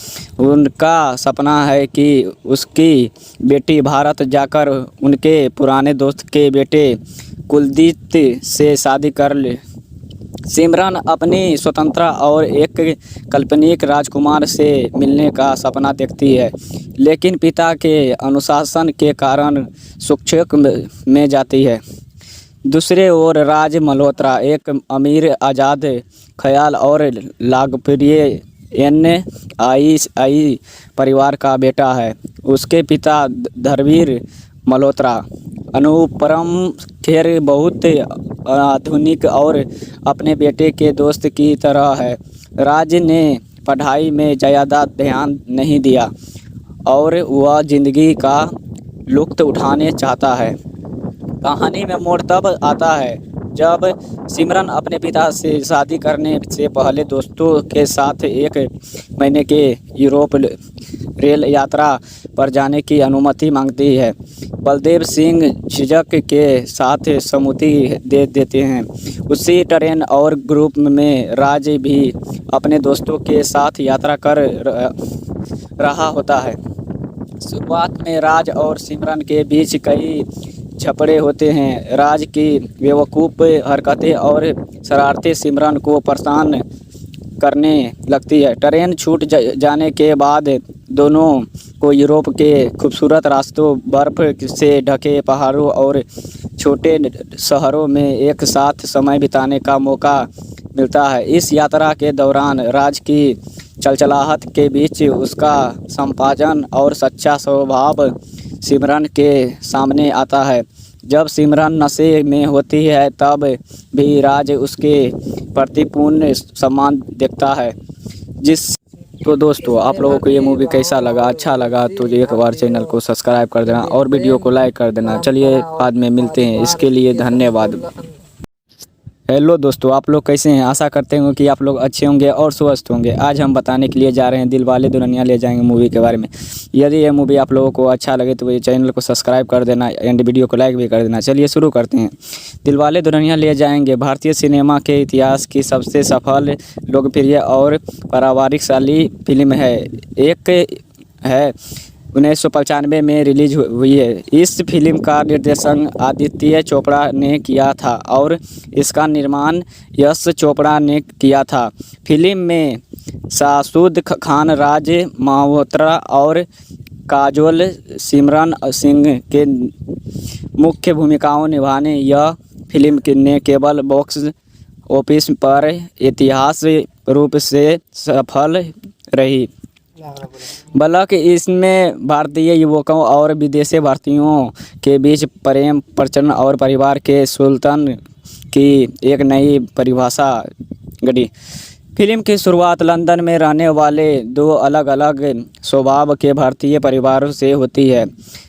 उनका सपना है कि उसकी बेटी भारत जाकर उनके पुराने दोस्त के बेटे कुलदीप से शादी कर ले। सिमरन अपनी स्वतंत्रता और एक काल्पनिक राजकुमार से मिलने का सपना देखती है, लेकिन पिता के अनुशासन के कारण संक्षेप में जाती है। दूसरे ओर राज मल्होत्रा एक अमीर, आज़ाद ख्याल और लोकप्रिय NII परिवार का बेटा है। उसके पिता धर्मवीर मल्होत्रा अनुपम खेर बहुत आधुनिक और अपने बेटे के दोस्त की तरह है। राज ने पढ़ाई में ज़्यादा ध्यान नहीं दिया और वह ज़िंदगी का लुत्फ़ उठाने चाहता है। कहानी में मोड़ तब आता है जब सिमरन अपने पिता से शादी करने से पहले दोस्तों के साथ एक महीने के यूरोप रेल यात्रा पर जाने की अनुमति मांगती है। बलदेव सिंह झिझक के साथ सहमति दे देते हैं। उसी ट्रेन और ग्रुप में राज भी अपने दोस्तों के साथ यात्रा कर रहा होता है। शुरुआत में राज और सिमरन के बीच कई झगड़े होते हैं। राज की बेवकूफ़ हरकतें और शरारतें सिमरन को परेशान करने लगती है। ट्रेन छूट जाने के बाद दोनों को यूरोप के खूबसूरत रास्तों, बर्फ़ से ढके पहाड़ों और छोटे शहरों में एक साथ समय बिताने का मौका मिलता है। इस यात्रा के दौरान राज की चलचलाहट के बीच उसका संपाजन और सच्चा स्वभाव सिमरन के सामने आता है। जब सिमरन नशे में होती है तब भी राज उसके प्रति पूर्ण सम्मान दिखता है। तो दोस्तों, आप लोगों को ये मूवी कैसा लगा? अच्छा लगा तो एक बार चैनल को सब्सक्राइब कर देना और वीडियो को लाइक कर देना। चलिए बाद में मिलते हैं, इसके लिए धन्यवाद। हेलो दोस्तों, आप लोग कैसे हैं? आशा करते हैं कि आप लोग अच्छे होंगे और स्वस्थ होंगे। आज हम बताने के लिए जा रहे हैं दिलवाले दुल्हनिया ले जाएंगे मूवी के बारे में। यदि ये मूवी आप लोगों को अच्छा लगे तो ये चैनल को सब्सक्राइब कर देना एंड वीडियो को लाइक भी कर देना। चलिए शुरू करते हैं। दिलवाले दुल्हनिया ले जाएंगे भारतीय सिनेमा के इतिहास की सबसे सफल, लोकप्रिय और पारिवारिकशाली फिल्म है। एक है 1995 में रिलीज हुई है। इस फिल्म का निर्देशन आदित्य चोपड़ा ने किया था और इसका निर्माण यश चोपड़ा ने किया था। फिल्म में शाहरुख खान, राज मल्होत्रा और काजोल सिमरन सिंह के मुख्य भूमिकाओं निभाने यह फिल्म ने केवल बॉक्स ऑफिस पर ऐतिहासिक रूप से सफल रही, बल्कि इसमें भारतीय युवकों और विदेशी भारतीयों के बीच प्रेम, प्रचलन और परिवार के सुल्तान की एक नई परिभाषा गढ़ी। फिल्म की शुरुआत लंदन में रहने वाले दो अलग अलग स्वभाव के भारतीय परिवारों से होती है।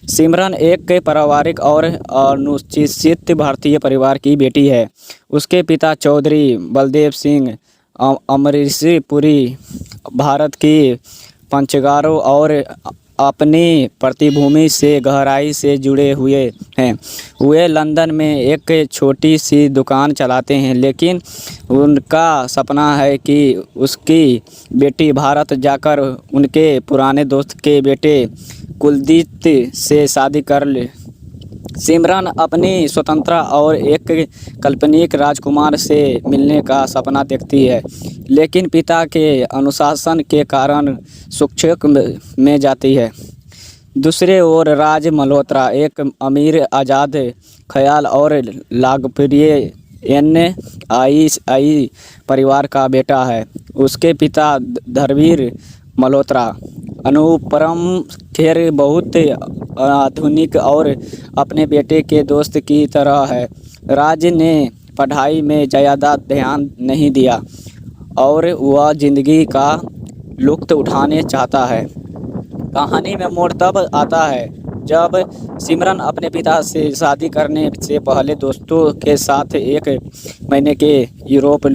सिमरन एक पारिवारिक और अनुशासित भारतीय परिवार की बेटी है। उसके पिता चौधरी बलदेव सिंह अमरीशी पुरी भारत की पंचगारों और अपनी पृष्ठभूमि से गहराई से जुड़े हुए हैं। वे लंदन में एक छोटी सी दुकान चलाते हैं, लेकिन उनका सपना है कि उसकी बेटी भारत जाकर उनके पुराने दोस्त के बेटे कुलदीप से शादी कर ले। सिमरन अपनी स्वतंत्रता और एक काल्पनिक राजकुमार से मिलने का सपना देखती है, लेकिन पिता के अनुशासन के कारण संक्षेप में जाती है। दूसरे ओर राज मल्होत्रा एक अमीर, आज़ाद ख्याल और लोकप्रिय NII परिवार का बेटा है। उसके पिता धर्मवीर मल्होत्रा अनुपम खेर बहुत आधुनिक और अपने बेटे के दोस्त की तरह है। राज ने पढ़ाई में ज़्यादा ध्यान नहीं दिया और वह ज़िंदगी का लुत्फ़ उठाने चाहता है। कहानी में मोड़ तब आता है जब सिमरन अपने पिता से शादी करने से पहले दोस्तों के साथ 1 महीने के यूरोप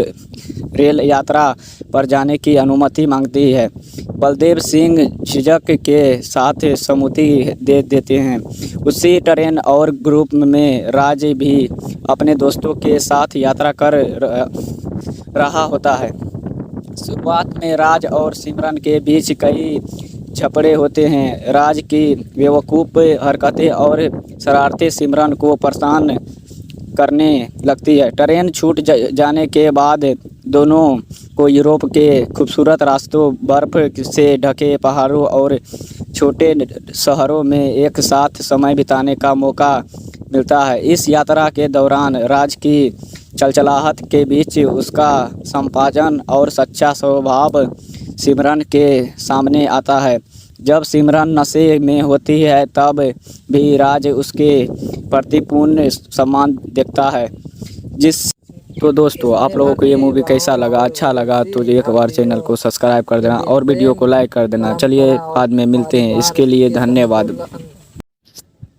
रेल यात्रा पर जाने की अनुमति मांगती है। बलदेव सिंह झिझक के साथ सहमति दे देते हैं। उसी ट्रेन और ग्रुप में राज भी अपने दोस्तों के साथ यात्रा कर रहा होता है। शुरुआत में राज और सिमरन के बीच कई झगड़े होते हैं। राज की बेवकूफ़ हरकतें और शरारतें सिमरन को परेशान करने लगती है। ट्रेन छूट जाने के बाद दोनों को यूरोप के खूबसूरत रास्तों, बर्फ़ से ढके पहाड़ों और छोटे शहरों में एक साथ समय बिताने का मौका मिलता है। इस यात्रा के दौरान राज की चलचलाहट के बीच उसका संपाजन और सच्चा स्वभाव सिमरन के सामने आता है। जब सिमरन नशे में होती है तब भी राज उसके प्रति पूर्ण सम्मान दिखता है। तो दोस्तों, आप लोगों को ये मूवी कैसा लगा? अच्छा लगा तो एक बार चैनल को सब्सक्राइब कर देना और वीडियो को लाइक कर देना। चलिए बाद में मिलते हैं, इसके लिए धन्यवाद।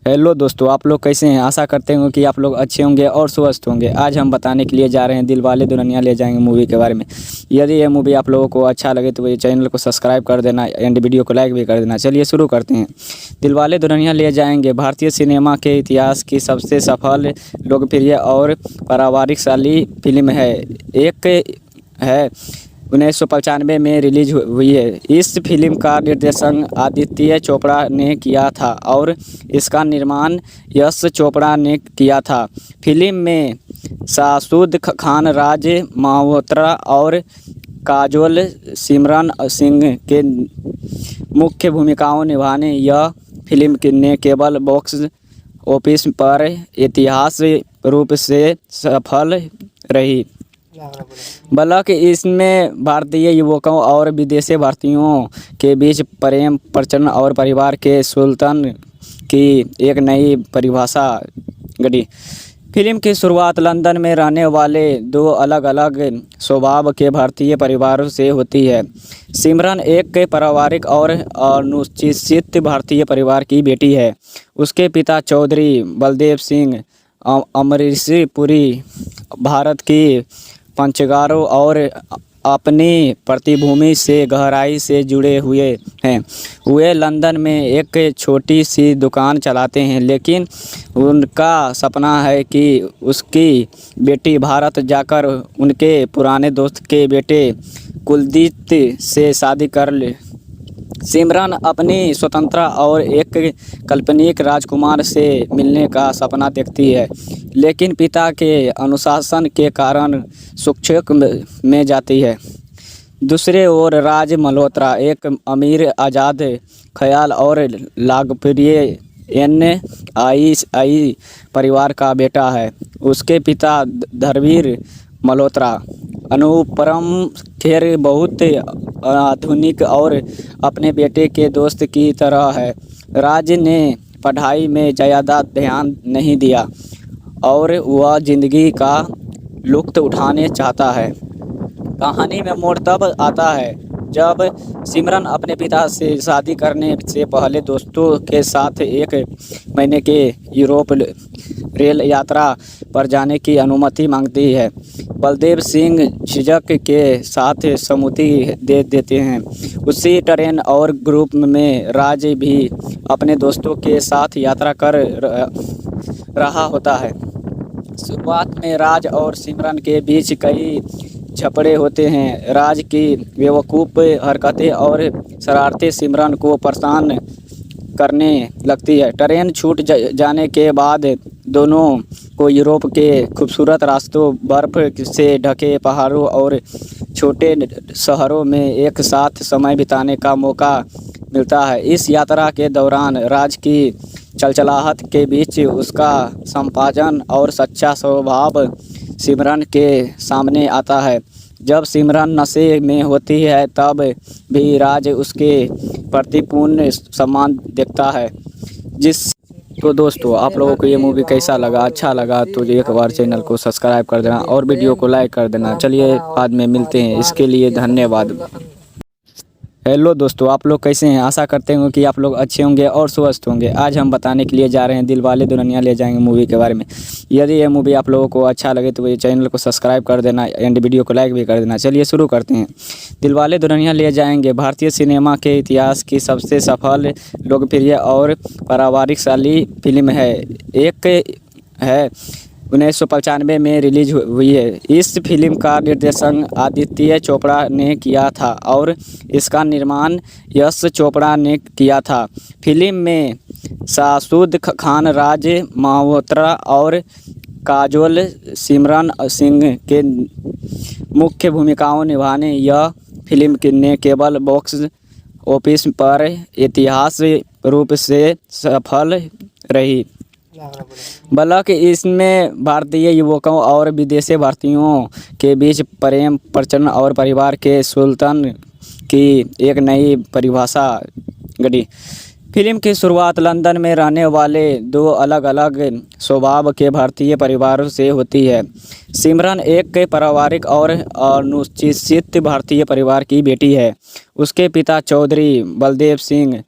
हेलो दोस्तों, आप लोग कैसे हैं? आशा करते हैं कि आप लोग अच्छे होंगे और स्वस्थ होंगे। आज हम बताने के लिए जा रहे हैं दिलवाले दुल्हनिया ले जाएंगे मूवी के बारे में। यदि ये मूवी आप लोगों को अच्छा लगे तो ये चैनल को सब्सक्राइब कर देना एंड वीडियो को लाइक भी कर देना। चलिए शुरू करते हैं। दिलवाले दुल्हनिया ले जाएंगे भारतीय सिनेमा के इतिहास की सबसे सफल, लोकप्रिय और पारिवारिकशाली फिल्म है। एक है 1995 में रिलीज हुई है। इस फिल्म का निर्देशन आदित्य चोपड़ा ने किया था और इसका निर्माण यश चोपड़ा ने किया था। फिल्म में शाहरुख खान, राज मल्होत्रा और काजोल सिमरन सिंह के मुख्य भूमिकाओं निभाने यह फिल्म ने केवल बॉक्स ऑफिस पर ऐतिहासिक रूप से सफल रही, बल्कि इसमें भारतीय युवकों और विदेशी भारतीयों के बीच प्रेम, प्रचलन और परिवार के सुल्तान की एक नई परिभाषा गढ़ी। फिल्म की शुरुआत लंदन में रहने वाले 2 अलग अलग स्वभाव के भारतीय परिवारों से होती है। सिमरन एक पारिवारिक और अनुशासित भारतीय परिवार की बेटी है। उसके पिता चौधरी बलदेव सिंह अमरीशपुरी भारत की पंचगारों और अपनी पृष्ठभूमि से गहराई से जुड़े हुए हैं। वे लंदन में एक छोटी सी दुकान चलाते हैं, लेकिन उनका सपना है कि उसकी बेटी भारत जाकर उनके पुराने दोस्त के बेटे कुलदीप से शादी कर ले। सिमरन अपनी स्वतंत्रता और एक काल्पनिक राजकुमार से मिलने का सपना देखती है, लेकिन पिता के अनुशासन के कारण शिक्षक में जाती है। दूसरे ओर राज मल्होत्रा एक अमीर, आज़ाद ख्याल और लोकप्रिय NII परिवार का बेटा है। उसके पिता धर्मवीर मल्होत्रा अनुपम खेर बहुत आधुनिक और अपने बेटे के दोस्त की तरह है। राज ने पढ़ाई में ज़्यादा ध्यान नहीं दिया और वह ज़िंदगी का लुत्फ़ उठाने चाहता है। कहानी में मोड़ तब आता है जब सिमरन अपने पिता से शादी करने से पहले दोस्तों के साथ 1 महीने के यूरोप रेल यात्रा पर जाने की अनुमति मांगती है। बलदेव सिंह झिझक के साथ सहमति दे देते हैं। उसी ट्रेन और ग्रुप में राज भी अपने दोस्तों के साथ यात्रा कर रहा होता है। शुरुआत में राज और सिमरन के बीच कई झगड़े होते हैं। राज की बेवकूफ़ हरकतें और शरारतें सिमरन को परेशान करने लगती है। ट्रेन छूट जाने के बाद दोनों को यूरोप के खूबसूरत रास्तों, बर्फ़ से ढके पहाड़ों और छोटे शहरों में एक साथ समय बिताने का मौका मिलता है। इस यात्रा के दौरान राज की चलचलाहट के बीच उसका संपाजन और सच्चा स्वभाव सिमरन के सामने आता है। जब सिमरन नशे में होती है तब भी राज उसके प्रति पूर्ण सम्मान दिखता है। तो दोस्तों, आप लोगों को ये मूवी कैसा लगा? अच्छा लगा तो एक बार चैनल को सब्सक्राइब कर देना और वीडियो को लाइक कर देना। चलिए बाद में मिलते हैं, इसके लिए धन्यवाद। हेलो दोस्तों, आप लोग कैसे हैं। आशा करते हैं कि आप लोग अच्छे होंगे और स्वस्थ होंगे। आज हम बताने के लिए जा रहे हैं दिलवाले दुल्हनिया ले जाएंगे मूवी के बारे में। यदि ये मूवी आप लोगों को अच्छा लगे तो ये चैनल को सब्सक्राइब कर देना एंड वीडियो को लाइक भी कर देना। चलिए शुरू करते हैं। दिलवाले दुल्हनिया ले जाएंगे भारतीय सिनेमा के इतिहास की सबसे सफल, लोकप्रिय और पारिवारिकशाली फिल्म है। एक है 1995 में रिलीज हुई है। इस फिल्म का निर्देशन आदित्य चोपड़ा ने किया था और इसका निर्माण यश चोपड़ा ने किया था। फिल्म में शाहरुख खान, राज मल्होत्रा और काजोल सिमरन सिंह के मुख्य भूमिकाओं निभाने यह फिल्म ने केवल बॉक्स ऑफिस पर ऐतिहासिक रूप से सफल रही। बल्कि इसमें भारतीय युवकों और विदेशी भारतीयों के बीच प्रेम, प्रचलन और परिवार के सुल्तान की एक नई परिभाषा गढ़ी। फिल्म की शुरुआत लंदन में रहने वाले दो अलग अलग स्वभाव के भारतीय परिवारों से होती है। सिमरन एक पारिवारिक और अनुसूचित भारतीय परिवार की बेटी है। उसके पिता चौधरी बलदेव सिंह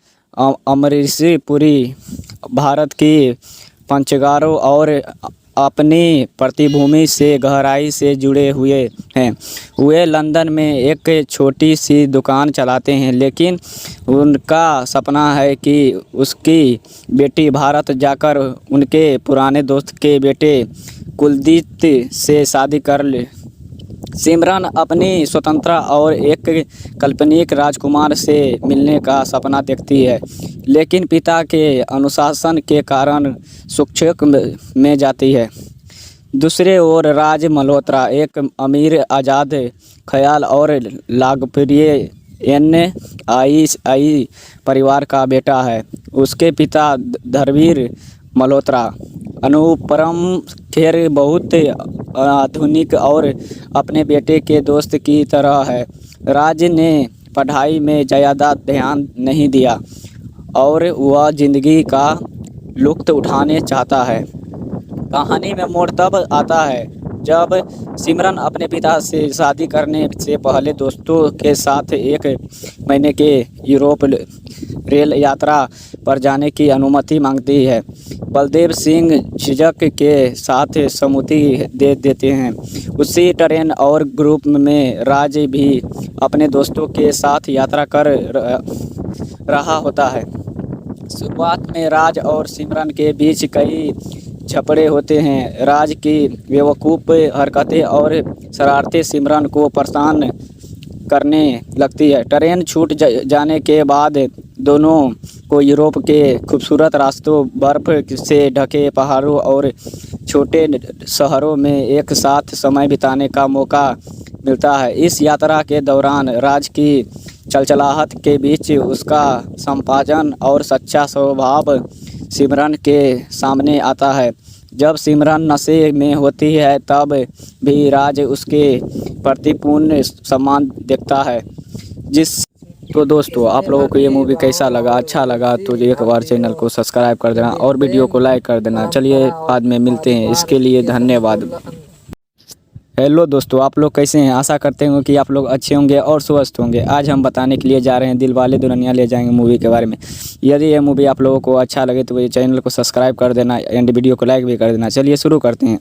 अमरीशपुरी भारत की पंचगारों और अपनी पृष्ठभूमि से गहराई से जुड़े हुए हैं। वे लंदन में एक छोटी सी दुकान चलाते हैं, लेकिन उनका सपना है कि उसकी बेटी भारत जाकर उनके पुराने दोस्त के बेटे कुलदीप से शादी कर ले। सिमरन अपनी स्वतंत्रता और एक काल्पनिक राजकुमार से मिलने का सपना देखती है, लेकिन पिता के अनुशासन के कारण शिक्षक में जाती है। दूसरे ओर राज मल्होत्रा एक अमीर, आज़ाद ख्याल और लोकप्रिय NII परिवार का बेटा है। उसके पिता धर्मवीर मल्होत्रा अनुपम खेर बहुत आधुनिक और अपने बेटे के दोस्त की तरह है। राज ने पढ़ाई में ज़्यादा ध्यान नहीं दिया और वह ज़िंदगी का लुत्फ़ उठाने चाहता है। कहानी में मोड़ तब आता है जब सिमरन अपने पिता से शादी करने से पहले दोस्तों के साथ एक महीने के यूरोप रेल यात्रा पर जाने की अनुमति मांगती है। बलदेव सिंह झिझक के साथ सहमति दे देते हैं। उसी ट्रेन और ग्रुप में राज भी अपने दोस्तों के साथ यात्रा कर रहा होता है। शुरुआत में राज और सिमरन के बीच कई झगड़े होते हैं। राज की बेवकूफ़ हरकतें और शरारतें सिमरन को परेशान करने लगती है। ट्रेन छूट जाने के बाद दोनों को यूरोप के खूबसूरत रास्तों, बर्फ़ से ढके पहाड़ों और छोटे शहरों में एक साथ समय बिताने का मौका मिलता है। इस यात्रा के दौरान राज की चलचलाहट के बीच उसका संपाजन और सच्चा स्वभाव सिमरन के सामने आता है। जब सिमरन नशे में होती है तब भी राज उसके प्रति पूर्ण सम्मान दिखता है। तो दोस्तों, आप लोगों को ये मूवी कैसा लगा, अच्छा लगा तो एक बार चैनल को सब्सक्राइब कर देना और वीडियो को लाइक कर देना। चलिए बाद में मिलते हैं, इसके लिए धन्यवाद। हेलो दोस्तों, आप लोग कैसे हैं। आशा करते हैं कि आप लोग अच्छे होंगे और स्वस्थ होंगे। आज हम बताने के लिए जा रहे हैं दिलवाले दुल्हनिया ले जाएंगे मूवी के बारे में। यदि ये मूवी आप लोगों को अच्छा लगे तो ये चैनल को सब्सक्राइब कर देना एंड वीडियो को लाइक भी कर देना। चलिए शुरू करते हैं।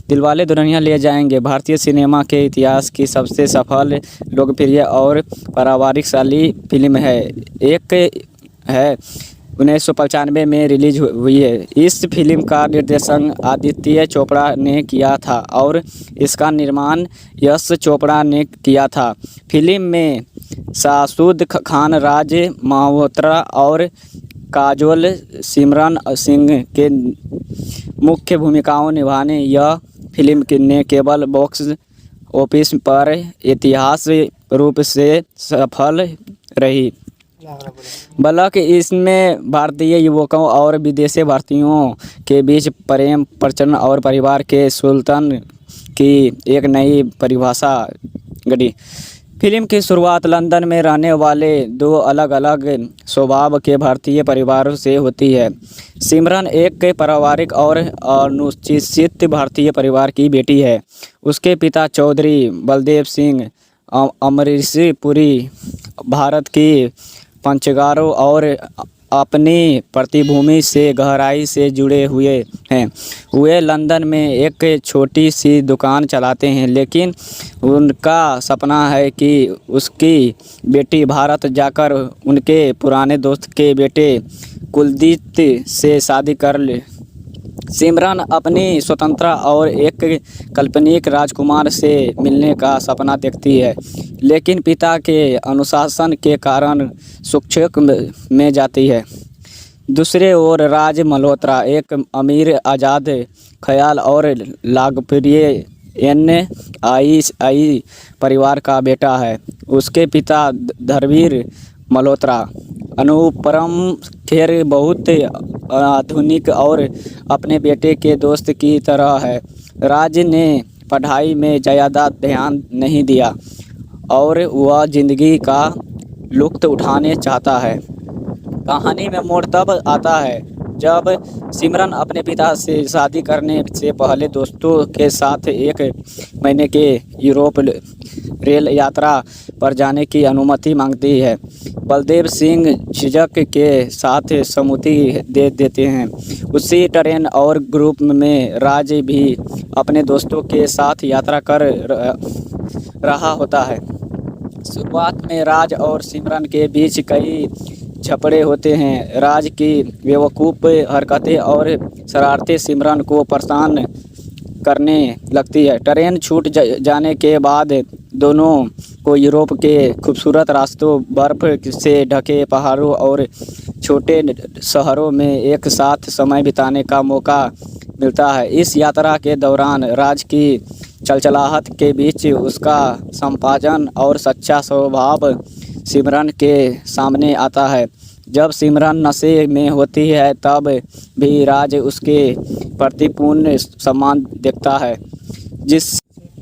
दिलवाले दुल्हनिया ले जाएंगे भारतीय सिनेमा के इतिहास की सबसे सफल, लोकप्रिय और पारिवारिकशाली फिल्म है। एक है 1995 में रिलीज हुई है। इस फिल्म का निर्देशन आदित्य चोपड़ा ने किया था और इसका निर्माण यश चोपड़ा ने किया था। फिल्म में शाहरुख खान, राज मल्होत्रा और काजोल सिमरन सिंह के मुख्य भूमिकाओं निभाने यह फिल्म ने केवल बॉक्स ऑफिस पर ऐतिहासिक रूप से सफल रही। बल्कि इसमें भारतीय युवकों और विदेशी भारतीयों के बीच प्रेम, प्रचलन और परिवार के सुल्तान की एक नई परिभाषा गढ़ी। फिल्म की शुरुआत लंदन में रहने वाले दो अलग अलग स्वभाव के भारतीय परिवारों से होती है। सिमरन एक पारिवारिक और अनुसूचित भारतीय परिवार की बेटी है। उसके पिता चौधरी बलदेव सिंह अमरीशपुरी भारत की पंचगारों और अपनी पृष्ठभूमि से गहराई से जुड़े हुए हैं। वे लंदन में एक छोटी सी दुकान चलाते हैं, लेकिन उनका सपना है कि उसकी बेटी भारत जाकर उनके पुराने दोस्त के बेटे कुलदीप से शादी कर ले। सिमरन अपनी स्वतंत्रता और एक काल्पनिक राजकुमार से मिलने का सपना देखती है, लेकिन पिता के अनुशासन के कारण संक्षेप में जाती है। दूसरे ओर राज मल्होत्रा एक अमीर, आज़ाद ख्याल और लोकप्रिय NII परिवार का बेटा है। उसके पिता धर्मवीर मल्होत्रा अनुपम खेर बहुत आधुनिक और अपने बेटे के दोस्त की तरह है। राज ने पढ़ाई में ज़्यादा ध्यान नहीं दिया और वह ज़िंदगी का लुत्फ़ उठाने चाहता है। कहानी में मोड़ तब आता है जब सिमरन अपने पिता से शादी करने से पहले दोस्तों के साथ एक महीने के यूरोप रेल यात्रा पर जाने की अनुमति मांगती है। बलदेव सिंह झिझक के साथ सहमति दे देते हैं। उसी ट्रेन और ग्रुप में राज भी अपने दोस्तों के साथ यात्रा कर रहा होता है। शुरुआत में राज और सिमरन के बीच कई झगड़े होते हैं। राज की बेवकूफ़ हरकतें और शरारतें सिमरन को परेशान करने लगती है। ट्रेन छूट जाने के बाद दोनों को यूरोप के खूबसूरत रास्तों, बर्फ़ से ढके पहाड़ों और छोटे शहरों में एक साथ समय बिताने का मौका मिलता है। इस यात्रा के दौरान राज की चलचलाहट के बीच उसका संपाजन और सच्चा स्वभाव सिमरन के सामने आता है। जब सिमरन नशे में होती है तब भी राज उसके प्रति पूर्ण सम्मान दिखता है।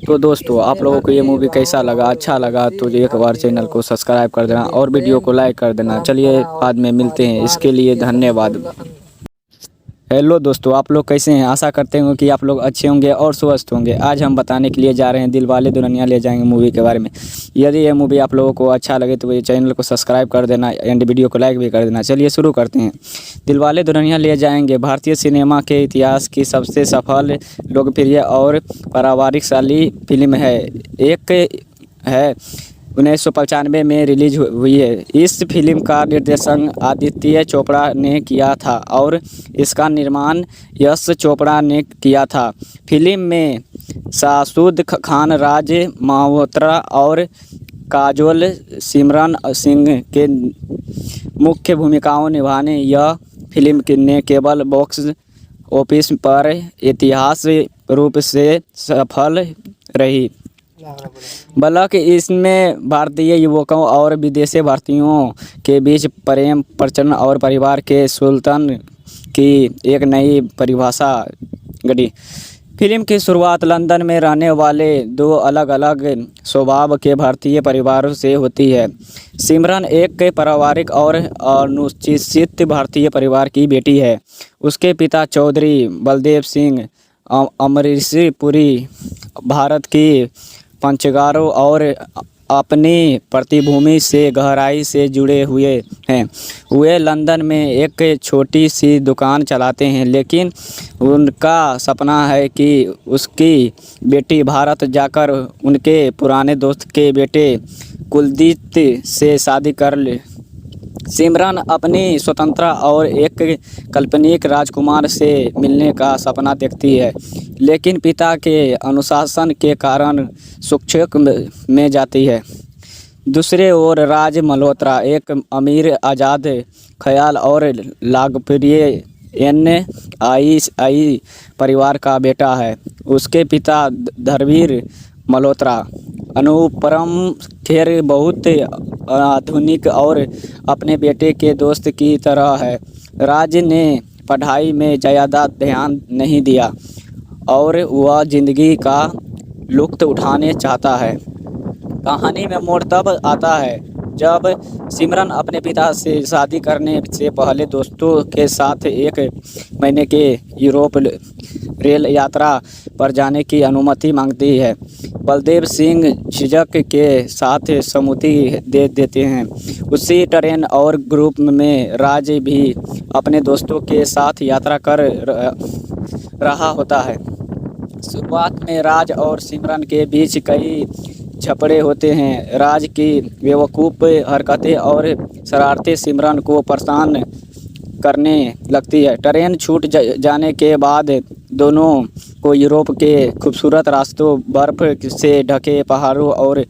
तो दोस्तों, आप लोगों को ये मूवी कैसा लगा? अच्छा लगा तो एक बार चैनल को सब्सक्राइब कर देना और वीडियो को लाइक कर देना। चलिए बाद में मिलते हैं, इसके लिए धन्यवाद। हेलो दोस्तों, आप लोग कैसे हैं? आशा करते हैं कि आप लोग अच्छे होंगे और स्वस्थ होंगे। आज हम बताने के लिए जा रहे हैं दिलवाले दुल्हनिया ले जाएंगे मूवी के बारे में। यदि ये मूवी आप लोगों को अच्छा लगे तो ये चैनल को सब्सक्राइब कर देना एंड वीडियो को लाइक भी कर देना। चलिए शुरू करते हैं। दिलवाले दुल्हनिया ले जाएंगे भारतीय सिनेमा के इतिहास की सबसे सफल, लोकप्रिय और पारिवारिकशाली फिल्म है। एक है 1995 में रिलीज हुई है। इस फिल्म का निर्देशन आदित्य चोपड़ा ने किया था और इसका निर्माण यश चोपड़ा ने किया था। फिल्म में शाहरुख खान, राज मल्होत्रा और काजोल सिमरन सिंह के मुख्य भूमिकाओं निभाने यह फिल्म ने केवल बॉक्स ऑफिस पर ऐतिहासिक रूप से सफल रही, बल्कि इसमें भारतीय युवकों और विदेशी भारतीयों के बीच प्रेम, प्रचलन और परिवार के सुल्तान की एक नई परिभाषा गढ़ी। फिल्म की शुरुआत लंदन में रहने वाले दो अलग अलग स्वभाव के भारतीय परिवारों से होती है। सिमरन एक पारिवारिक और अनुशासित भारतीय परिवार की बेटी है। उसके पिता चौधरी बलदेव सिंह अमरीशपुरी भारत की पंचगारों और अपनी पृष्ठभूमि से गहराई से जुड़े हुए हैं। वे लंदन में एक छोटी सी दुकान चलाते हैं, लेकिन उनका सपना है कि उसकी बेटी भारत जाकर उनके पुराने दोस्त के बेटे कुलदीप से शादी कर ले। सिमरन अपनी स्वतंत्रता और एक काल्पनिक राजकुमार से मिलने का सपना देखती है, लेकिन पिता के अनुशासन के कारण संक्षेप में जाती है। दूसरे ओर राज मल्होत्रा एक अमीर, आज़ाद ख्याल और लोकप्रिय NII परिवार का बेटा है। उसके पिता धर्मवीर मल्होत्रा अनुपम खेर बहुत आधुनिक और अपने बेटे के दोस्त की तरह है। राज ने पढ़ाई में ज़्यादा ध्यान नहीं दिया और वह ज़िंदगी का लुत्फ़ उठाने चाहता है। कहानी में मोड़ तब आता है जब सिमरन अपने पिता से शादी करने से पहले दोस्तों के साथ एक महीने के यूरोप रेल यात्रा पर जाने की अनुमति मांगती है। बलदेव सिंह झिझक के साथ सहमति दे देते हैं। उसी ट्रेन और ग्रुप में राज भी अपने दोस्तों के साथ यात्रा कर रहा होता है। शुरुआत में राज और सिमरन के बीच कई झगड़े होते हैं। राज की बेवकूफ़ हरकतें और शरारतें सिमरन को परेशान करने लगती है। ट्रेन छूट जाने के बाद दोनों को यूरोप के खूबसूरत रास्तों, बर्फ़ से ढके पहाड़ों और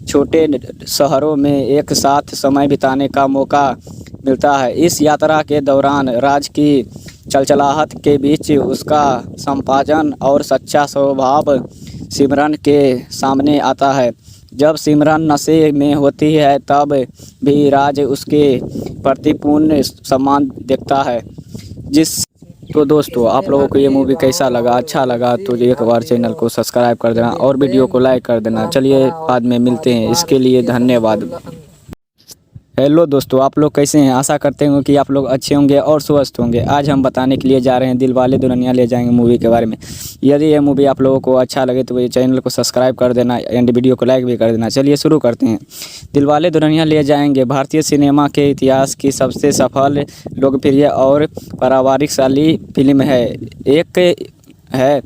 छोटे शहरों में एक साथ समय बिताने का मौका मिलता है। इस यात्रा के दौरान राज की चलचलाहट के बीच उसका संपाजन और सच्चा स्वभाव सिमरन के सामने आता है। जब सिमरन नशे में होती है तब भी राज उसके प्रति पूर्ण सम्मान दिखता है। तो दोस्तों, आप लोगों को ये मूवी कैसा लगा? अच्छा लगा तो एक बार चैनल को सब्सक्राइब कर देना और वीडियो को लाइक कर देना। चलिए बाद में मिलते हैं, इसके लिए धन्यवाद। हेलो दोस्तों, आप लोग कैसे हैं? आशा करते हैं कि आप लोग अच्छे होंगे और स्वस्थ होंगे। आज हम बताने के लिए जा रहे हैं दिलवाले दुल्हनिया ले जाएंगे मूवी के बारे में। यदि यह मूवी आप लोगों को अच्छा लगे तो ये चैनल को सब्सक्राइब कर देना एंड वीडियो को लाइक भी कर देना। चलिए शुरू करते हैं। दिलवाले दुल्हनिया ले जाएंगे भारतीय सिनेमा के इतिहास की सबसे सफल, लोकप्रिय और पारिवारिकशाली फिल्म है। एक है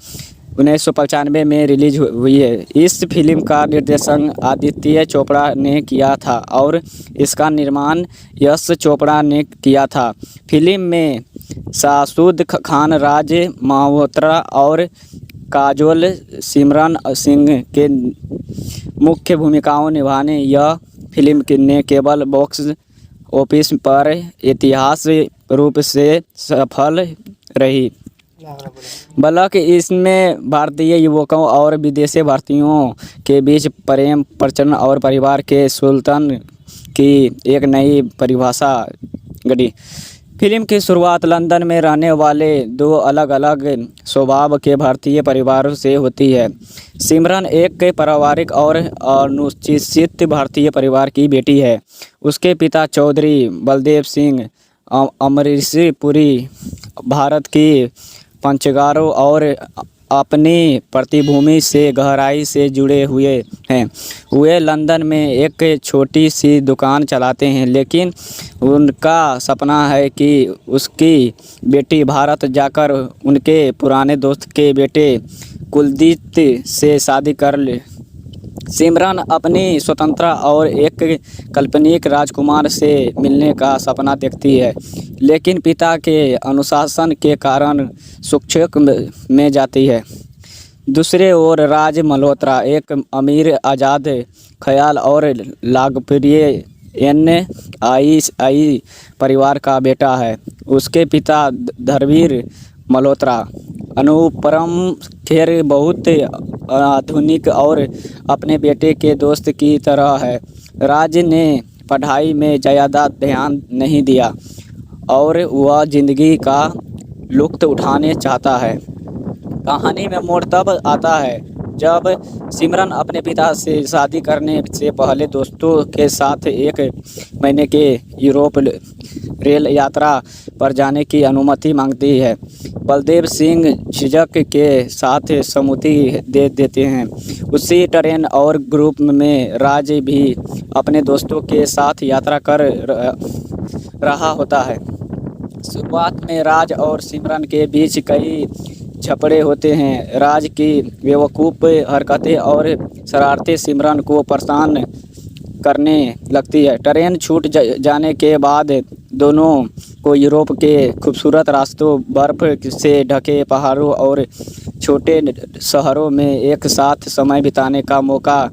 1995 में रिलीज हुई है। इस फिल्म का निर्देशन आदित्य चोपड़ा ने किया था और इसका निर्माण यश चोपड़ा ने किया था। फिल्म में शाहरुख खान, राज मल्होत्रा और काजोल सिमरन सिंह के मुख्य भूमिकाओं निभाने यह फिल्म ने केवल बॉक्स ऑफिस पर ऐतिहासिक रूप से सफल रही, बल्कि इसमें भारतीय युवकों और विदेशी भारतीयों के बीच प्रेम, प्रचलन और परिवार के सुल्तान की एक नई परिभाषा गढ़ी। फिल्म की शुरुआत लंदन में रहने वाले दो अलग अलग स्वभाव के भारतीय परिवारों से होती है। सिमरन एक पारिवारिक और अनुशासित भारतीय परिवार की बेटी है। उसके पिता चौधरी बलदेव सिंह अमरीशपुरी भारत की पंचगारों और अपनी पृष्ठभूमि से गहराई से जुड़े हुए हैं। वे लंदन में एक छोटी सी दुकान चलाते हैं, लेकिन उनका सपना है कि उसकी बेटी भारत जाकर उनके पुराने दोस्त के बेटे कुलदीप से शादी कर ले। सिमरन अपनी स्वतंत्रता और एक काल्पनिक राजकुमार से मिलने का सपना देखती है, लेकिन पिता के अनुशासन के कारण शिक्षक में जाती है। दूसरे ओर राज मल्होत्रा एक अमीर, आज़ाद ख्याल और लोकप्रिय NII परिवार का बेटा है। उसके पिता धर्मवीर मल्होत्रा अनुपम खेर बहुत आधुनिक और अपने बेटे के दोस्त की तरह है। राज ने पढ़ाई में ज़्यादा ध्यान नहीं दिया और वह ज़िंदगी का लुत्फ़ उठाने चाहता है। कहानी में मोड़ तब आता है जब सिमरन अपने पिता से शादी करने से पहले दोस्तों के साथ एक महीने के यूरोप रेल यात्रा पर जाने की अनुमति मांगती है। बलदेव सिंह झिझक के साथ सहमति दे देते हैं। उसी ट्रेन और ग्रुप में राज भी अपने दोस्तों के साथ यात्रा कर रहा होता है। शुरुआत में राज और सिमरन के बीच कई झगड़े होते हैं। राज की बेवकूफ़ हरकतें और शरारतें सिमरन को परेशान करने लगती है। ट्रेन छूट जाने के बाद दोनों को यूरोप के खूबसूरत रास्तों, बर्फ़ से ढके पहाड़ों और छोटे शहरों में एक साथ समय बिताने का मौका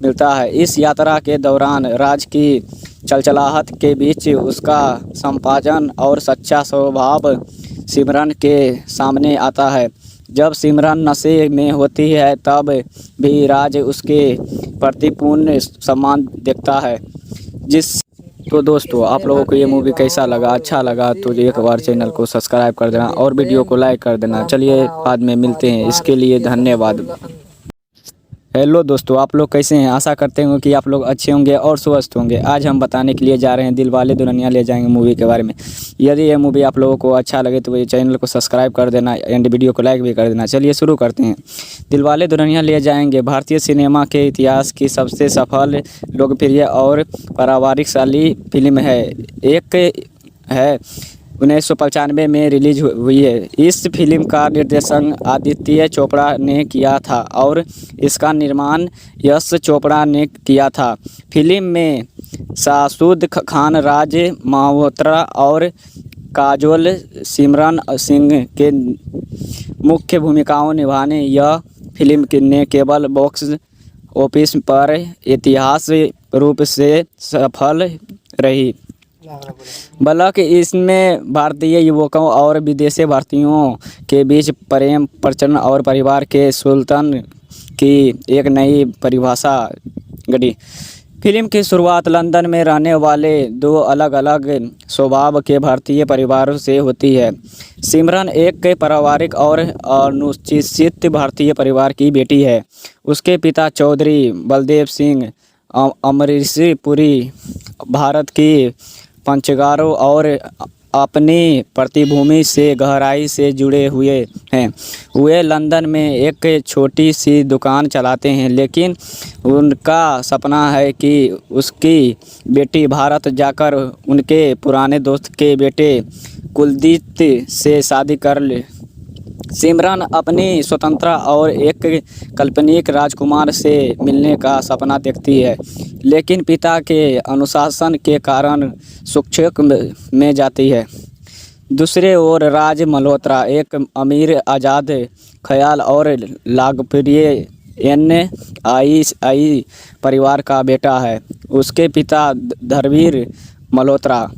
मिलता है। इस यात्रा के दौरान राज की चलचलाहट के बीच उसका संपाजन और सच्चा स्वभाव सिमरन के सामने आता है। जब सिमरन नशे में होती है तब भी राज उसके प्रति पूर्ण सम्मान दिखता है। तो दोस्तों, आप लोगों को ये मूवी कैसा लगा? अच्छा लगा तो एक बार चैनल को सब्सक्राइब कर देना और वीडियो को लाइक कर देना। चलिए बाद में मिलते हैं, इसके लिए धन्यवाद। हेलो दोस्तों, आप लोग कैसे हैं। आशा करते हैं कि आप लोग अच्छे होंगे और स्वस्थ होंगे। आज हम बताने के लिए जा रहे हैं दिलवाले दुल्हनिया ले जाएंगे मूवी के बारे में। यदि ये मूवी आप लोगों को अच्छा लगे तो ये चैनल को सब्सक्राइब कर देना एंड वीडियो को लाइक भी कर देना। चलिए शुरू करते हैं। दिलवाले दुल्हनिया ले जाएंगे भारतीय सिनेमा के इतिहास की सबसे सफल, लोकप्रिय और पारिवारिकशाली फिल्म है। एक है 1995 में रिलीज हुई है। इस फिल्म का निर्देशन आदित्य चोपड़ा ने किया था और इसका निर्माण यश चोपड़ा ने किया था। फिल्म में शाहरुख खान, राज मल्होत्रा और काजोल सिमरन सिंह के मुख्य भूमिकाओं निभाने यह फिल्म ने केवल बॉक्स ऑफिस पर ऐतिहासिक रूप से सफल रही। बल्कि इसमें भारतीय युवकों और विदेशी भारतीयों के बीच प्रेम, प्रचलन और परिवार के सुल्तान की एक नई परिभाषा गढ़ी। फिल्म की शुरुआत लंदन में रहने वाले दो अलग अलग स्वभाव के भारतीय परिवारों से होती है। सिमरन एक पारिवारिक और अनुशासित भारतीय परिवार की बेटी है। उसके पिता चौधरी बलदेव सिंह अमरीशपुरी भारत की पंचगारों और अपनी पृष्ठभूमि से गहराई से जुड़े हुए हैं। वे लंदन में एक छोटी सी दुकान चलाते हैं, लेकिन उनका सपना है कि उसकी बेटी भारत जाकर उनके पुराने दोस्त के बेटे कुलदीप से शादी कर ले। सिमरन अपनी स्वतंत्रता और एक काल्पनिक राजकुमार से मिलने का सपना देखती है, लेकिन पिता के अनुशासन के कारण शिक्षक में जाती है। दूसरे ओर राज मल्होत्रा एक अमीर, आज़ाद ख्याल और लोकप्रिय NII परिवार का बेटा है। उसके पिता धर्मवीर मल्होत्रा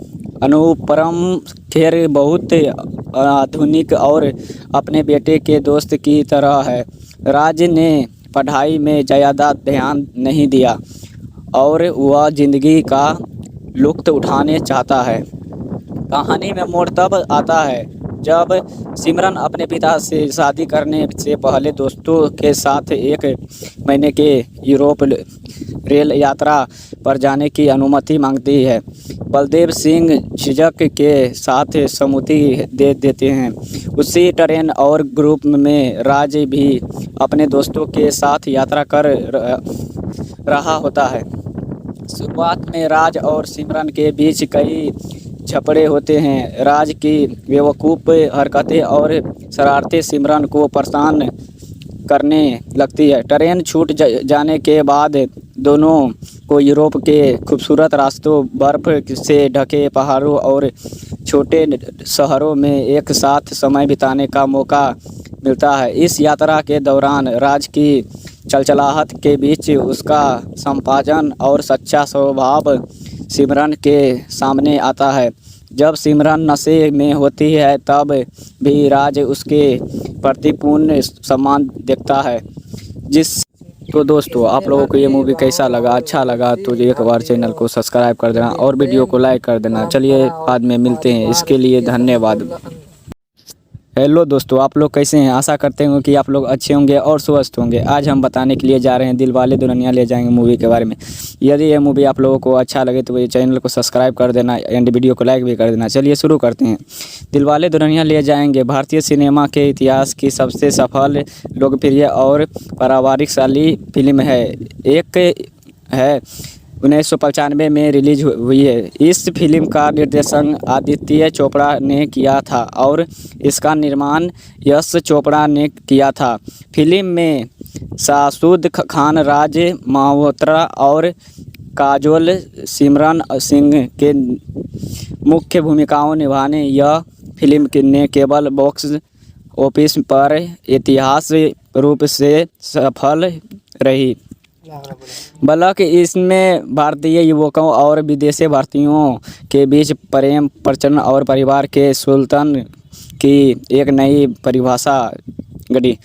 अनुपम खेर बहुत आधुनिक और अपने बेटे के दोस्त की तरह है। राज ने पढ़ाई में ज़्यादा ध्यान नहीं दिया और वह ज़िंदगी का लुत्फ़ उठाने चाहता है। कहानी में मोड़ तब आता है जब सिमरन अपने पिता से शादी करने से पहले दोस्तों के साथ एक महीने के यूरोप रेल यात्रा पर जाने की अनुमति मांगती है। बलदेव सिंह झिझक के साथ सहमति दे देते हैं। उसी ट्रेन और ग्रुप में राज भी अपने दोस्तों के साथ यात्रा कर रहा होता है। शुरुआत में राज और सिमरन के बीच कई झगड़े होते हैं। राज की बेवकूफ़ हरकतें और शरारतें सिमरन को परेशान करने लगती है। ट्रेन छूट जाने के बाद दोनों को यूरोप के खूबसूरत रास्तों, बर्फ़ से ढके पहाड़ों और छोटे शहरों में एक साथ समय बिताने का मौका मिलता है। इस यात्रा के दौरान राज की चलचलाहट के बीच उसका संपादन और सच्चा स्वभाव सिमरन के सामने आता है। जब सिमरन नशे में होती है तब भी राज उसके प्रति पूर्ण सम्मान दिखता है। तो दोस्तों, आप लोगों को ये मूवी कैसा लगा, अच्छा लगा तो एक बार चैनल को सब्सक्राइब कर देना और वीडियो को लाइक कर देना। चलिए बाद में मिलते हैं। इसके लिए धन्यवाद। हेलो दोस्तों, आप लोग कैसे हैं। आशा करते हैं कि आप लोग अच्छे होंगे और स्वस्थ होंगे। आज हम बताने के लिए जा रहे हैं दिलवाले दुल्हनिया ले जाएंगे मूवी के बारे में। यदि ये मूवी आप लोगों को अच्छा लगे तो ये चैनल को सब्सक्राइब कर देना एंड वीडियो को लाइक भी कर देना। चलिए शुरू करते हैं। दिलवाले दुल्हनिया ले जाएंगे भारतीय सिनेमा के इतिहास की सबसे सफल, लोकप्रिय और पारिवारिकशाली फिल्म है। एक है 1995 में रिलीज हुई है। इस फिल्म का निर्देशन आदित्य चोपड़ा ने किया था और इसका निर्माण यश चोपड़ा ने किया था। फिल्म में शाहरुख खान, राज मल्होत्रा और काजोल सिमरन सिंह के मुख्य भूमिकाओं निभाने यह फिल्म ने केवल बॉक्स ऑफिस पर ऐतिहासिक रूप से सफल रही। बल्कि इसमें भारतीय युवकों और विदेशी भारतीयों के बीच प्रेम, प्रचलन और परिवार के सुल्तान की एक नई परिभाषा गढ़ी।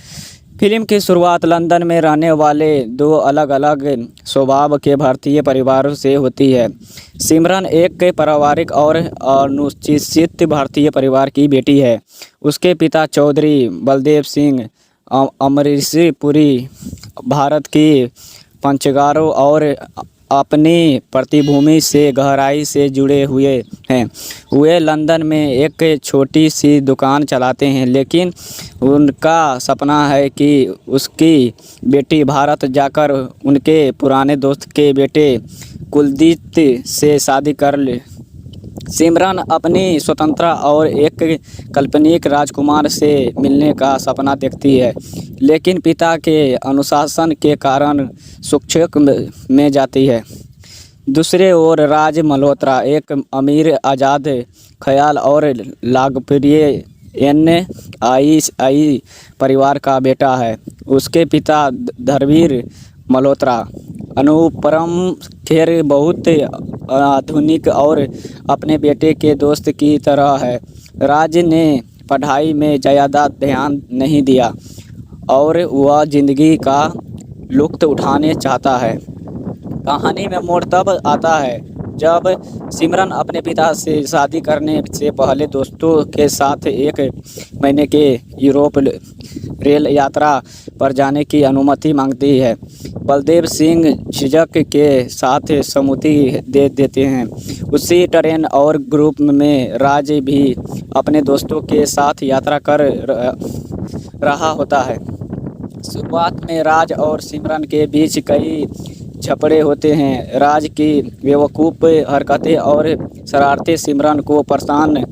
फिल्म की शुरुआत लंदन में रहने वाले दो अलग अलग स्वभाव के भारतीय परिवारों से होती है। सिमरन एक पारिवारिक और अनुशासित भारतीय परिवार की बेटी है। उसके पिता चौधरी बलदेव सिंह अमरीशपुरी भारत की पंचगारों और अपनी पृष्ठभूमि से गहराई से जुड़े हुए हैं। वे लंदन में एक छोटी सी दुकान चलाते हैं, लेकिन उनका सपना है कि उसकी बेटी भारत जाकर उनके पुराने दोस्त के बेटे कुलदीप से शादी कर ले। सिमरन अपनी स्वतंत्रता और एक काल्पनिक राजकुमार से मिलने का सपना देखती है, लेकिन पिता के अनुशासन के कारण संक्षेप में जाती है। दूसरे ओर राज मल्होत्रा एक अमीर, आज़ाद ख्याल और लोकप्रिय NII परिवार का बेटा है। उसके पिता धर्मवीर मल्होत्रा अनुपम खेर बहुत आधुनिक और अपने बेटे के दोस्त की तरह है। राज ने पढ़ाई में ज़्यादा ध्यान नहीं दिया और वह ज़िंदगी का लुत्फ़ उठाने चाहता है। कहानी में मोड़ तब आता है जब सिमरन अपने पिता से शादी करने से पहले दोस्तों के साथ एक महीने के यूरोप रेल यात्रा पर जाने की अनुमति मांगती है। बलदेव सिंह झिझक के साथ सहमति दे देते हैं। उसी ट्रेन और ग्रुप में राज भी अपने दोस्तों के साथ यात्रा कर रहा होता है। शुरुआत में राज और सिमरन के बीच कई झगड़े होते हैं। राज की बेवकूफ़ हरकतें और शरारतें सिमरन को परेशान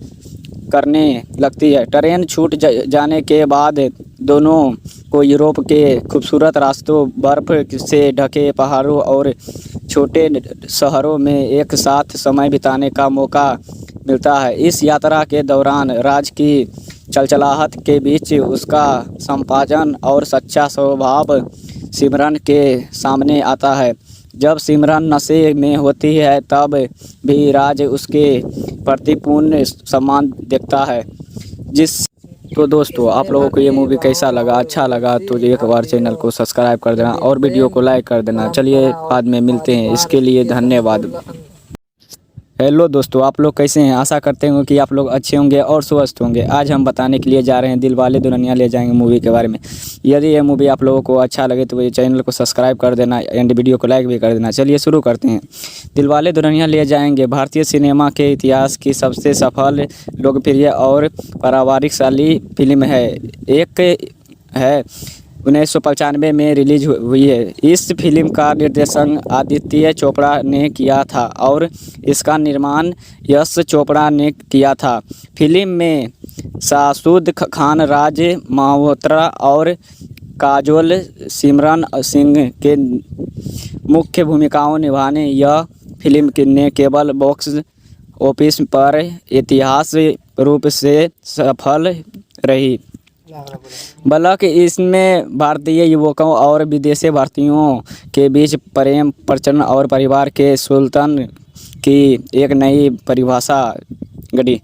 करने लगती है। ट्रेन छूट जाने के बाद दोनों को यूरोप के खूबसूरत रास्तों, बर्फ़ से ढके पहाड़ों और छोटे शहरों में एक साथ समय बिताने का मौका मिलता है। इस यात्रा के दौरान राज की चलचलाहट के बीच उसका संपाजन और सच्चा स्वभाव सिमरन के सामने आता है। जब सिमरन नशे में होती है तब भी राज उसके प्रति पूर्ण सम्मान दिखता है। तो दोस्तों, आप लोगों को ये मूवी कैसा लगा? अच्छा लगा तो एक बार चैनल को सब्सक्राइब कर देना और वीडियो को लाइक कर देना। चलिए बाद में मिलते हैं, इसके लिए धन्यवाद। हेलो दोस्तों, आप लोग कैसे हैं? आशा करते हैं कि आप लोग अच्छे होंगे और स्वस्थ होंगे। आज हम बताने के लिए जा रहे हैं दिलवाले दुल्हनिया ले जाएंगे मूवी के बारे में। यदि ये मूवी आप लोगों को अच्छा लगे तो ये चैनल को सब्सक्राइब कर देना एंड वीडियो को लाइक भी कर देना। चलिए शुरू करते हैं। दिलवाले दुल्हनिया ले जाएंगे भारतीय सिनेमा के इतिहास की सबसे सफल, लोकप्रिय और पारिवारिकशाली फिल्म है। एक है 1995 में रिलीज हुई है। इस फिल्म का निर्देशन आदित्य चोपड़ा ने किया था और इसका निर्माण यश चोपड़ा ने किया था। फिल्म में शाहरुख खान, राज मल्होत्रा और काजोल सिमरन सिंह के मुख्य भूमिकाओं निभाने यह फिल्म ने केवल बॉक्स ऑफिस पर ऐतिहासिक रूप से सफल रही, बल्कि इसमें भारतीय युवकों और विदेशी भारतीयों के बीच प्रेम, प्रचलन और परिवार के सुल्तान की एक नई परिभाषा गढ़ी।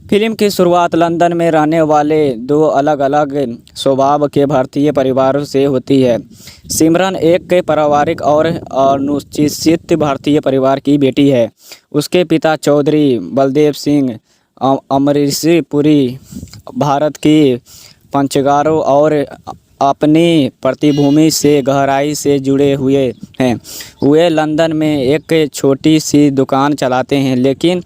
फिल्म की शुरुआत लंदन में रहने वाले दो अलग अलग स्वभाव के भारतीय परिवारों से होती है। सिमरन एक पारिवारिक और अनुशासित भारतीय परिवार की बेटी है। उसके पिता चौधरी बलदेव सिंह अमरीशपुरी भारत की पंचगारों और अपनी पृष्ठभूमि से गहराई से जुड़े हुए हैं। वे लंदन में एक छोटी सी दुकान चलाते हैं, लेकिन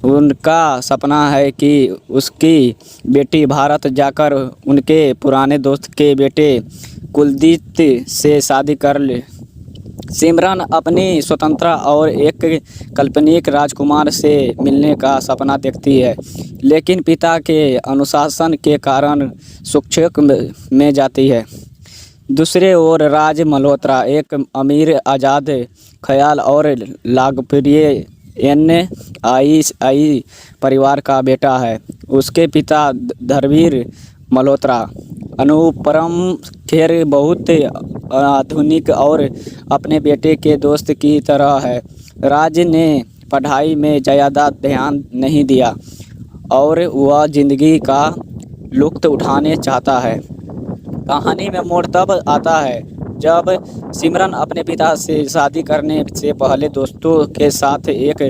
उनका सपना है कि उसकी बेटी भारत जाकर उनके पुराने दोस्त के बेटे कुलदीप से शादी कर ले। सिमरन अपनी स्वतंत्रता और एक काल्पनिक राजकुमार से मिलने का सपना देखती है, लेकिन पिता के अनुशासन के कारण संक्षेप में जाती है। दूसरे ओर राज मल्होत्रा एक अमीर, आज़ाद ख्याल और लोकप्रिय NII परिवार का बेटा है। उसके पिता धर्मवीर मल्होत्रा अनुपम खेर बहुत आधुनिक और अपने बेटे के दोस्त की तरह है। राज ने पढ़ाई में ज़्यादा ध्यान नहीं दिया और वह ज़िंदगी का लुत्फ़ उठाने चाहता है। कहानी में मोड़ तब आता है जब सिमरन अपने पिता से शादी करने से पहले दोस्तों के साथ एक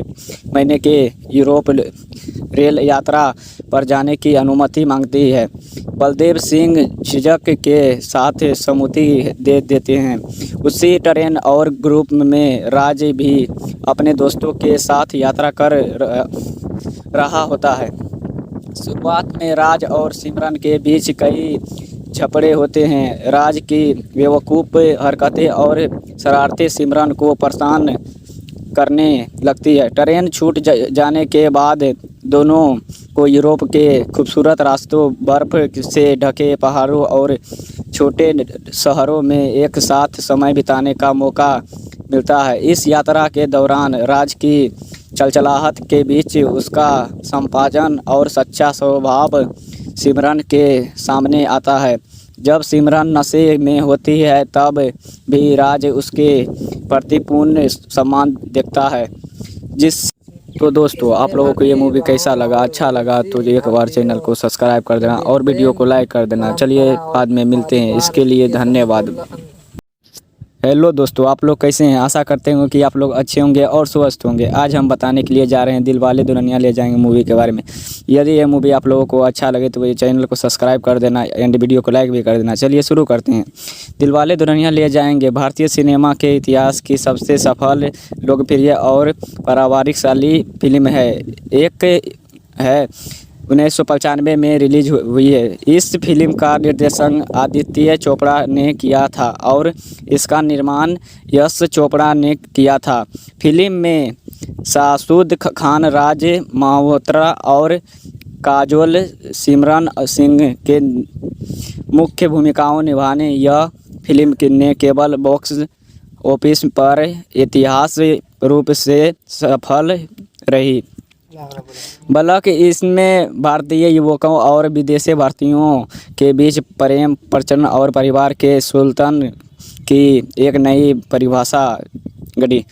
महीने के यूरोप रेल यात्रा पर जाने की अनुमति मांगती है। बलदेव सिंह झिझक के साथ सहमति दे देते हैं। उसी ट्रेन और ग्रुप में राज भी अपने दोस्तों के साथ यात्रा कर रहा होता है। शुरुआत में राज और सिमरन के बीच कई झगड़े होते हैं। राज की बेवकूफ़ हरकतें और शरारतें सिमरन को परेशान करने लगती है। ट्रेन छूट जाने के बाद दोनों को यूरोप के खूबसूरत रास्तों, बर्फ़ से ढके पहाड़ों और छोटे शहरों में एक साथ समय बिताने का मौका मिलता है। इस यात्रा के दौरान राज की चलचलाहट के बीच उसका संपाजन और सच्चा स्वभाव सिमरन के सामने आता है। जब सिमरन नशे में होती है तब भी राज उसके प्रति पूर्ण सम्मान दिखता है। तो दोस्तों, आप लोगों को ये मूवी कैसा लगा? अच्छा लगा तो एक बार चैनल को सब्सक्राइब कर देना और वीडियो को लाइक कर देना। चलिए बाद में मिलते हैं, इसके लिए धन्यवाद। हेलो दोस्तों, आप लोग कैसे हैं? आशा करते हैं कि आप लोग अच्छे होंगे और स्वस्थ होंगे। आज हम बताने के लिए जा रहे हैं दिलवाले दुल्हनिया ले जाएंगे मूवी के बारे में। यदि ये मूवी आप लोगों को अच्छा लगे तो ये चैनल को सब्सक्राइब कर देना एंड वीडियो को लाइक भी कर देना। चलिए शुरू करते हैं। दिलवाले दुल्हनिया ले जाएंगे भारतीय सिनेमा के इतिहास की सबसे सफल, लोकप्रिय और पारिवारिकशाली फिल्म है। एक है 1995 में रिलीज हुई है। इस फिल्म का निर्देशन आदित्य चोपड़ा ने किया था और इसका निर्माण यश चोपड़ा ने किया था। फिल्म में शाहरुख खान, राज मल्होत्रा और काजोल सिमरन सिंह के मुख्य भूमिकाओं निभाने यह फिल्म ने केवल बॉक्स ऑफिस पर ऐतिहासिक रूप से सफल रही, बल्कि इसमें भारतीय युवकों और विदेशी भारतीयों के बीच प्रेम, प्रचलन और परिवार के सुल्तान की एक नई परिभाषा गढ़ी।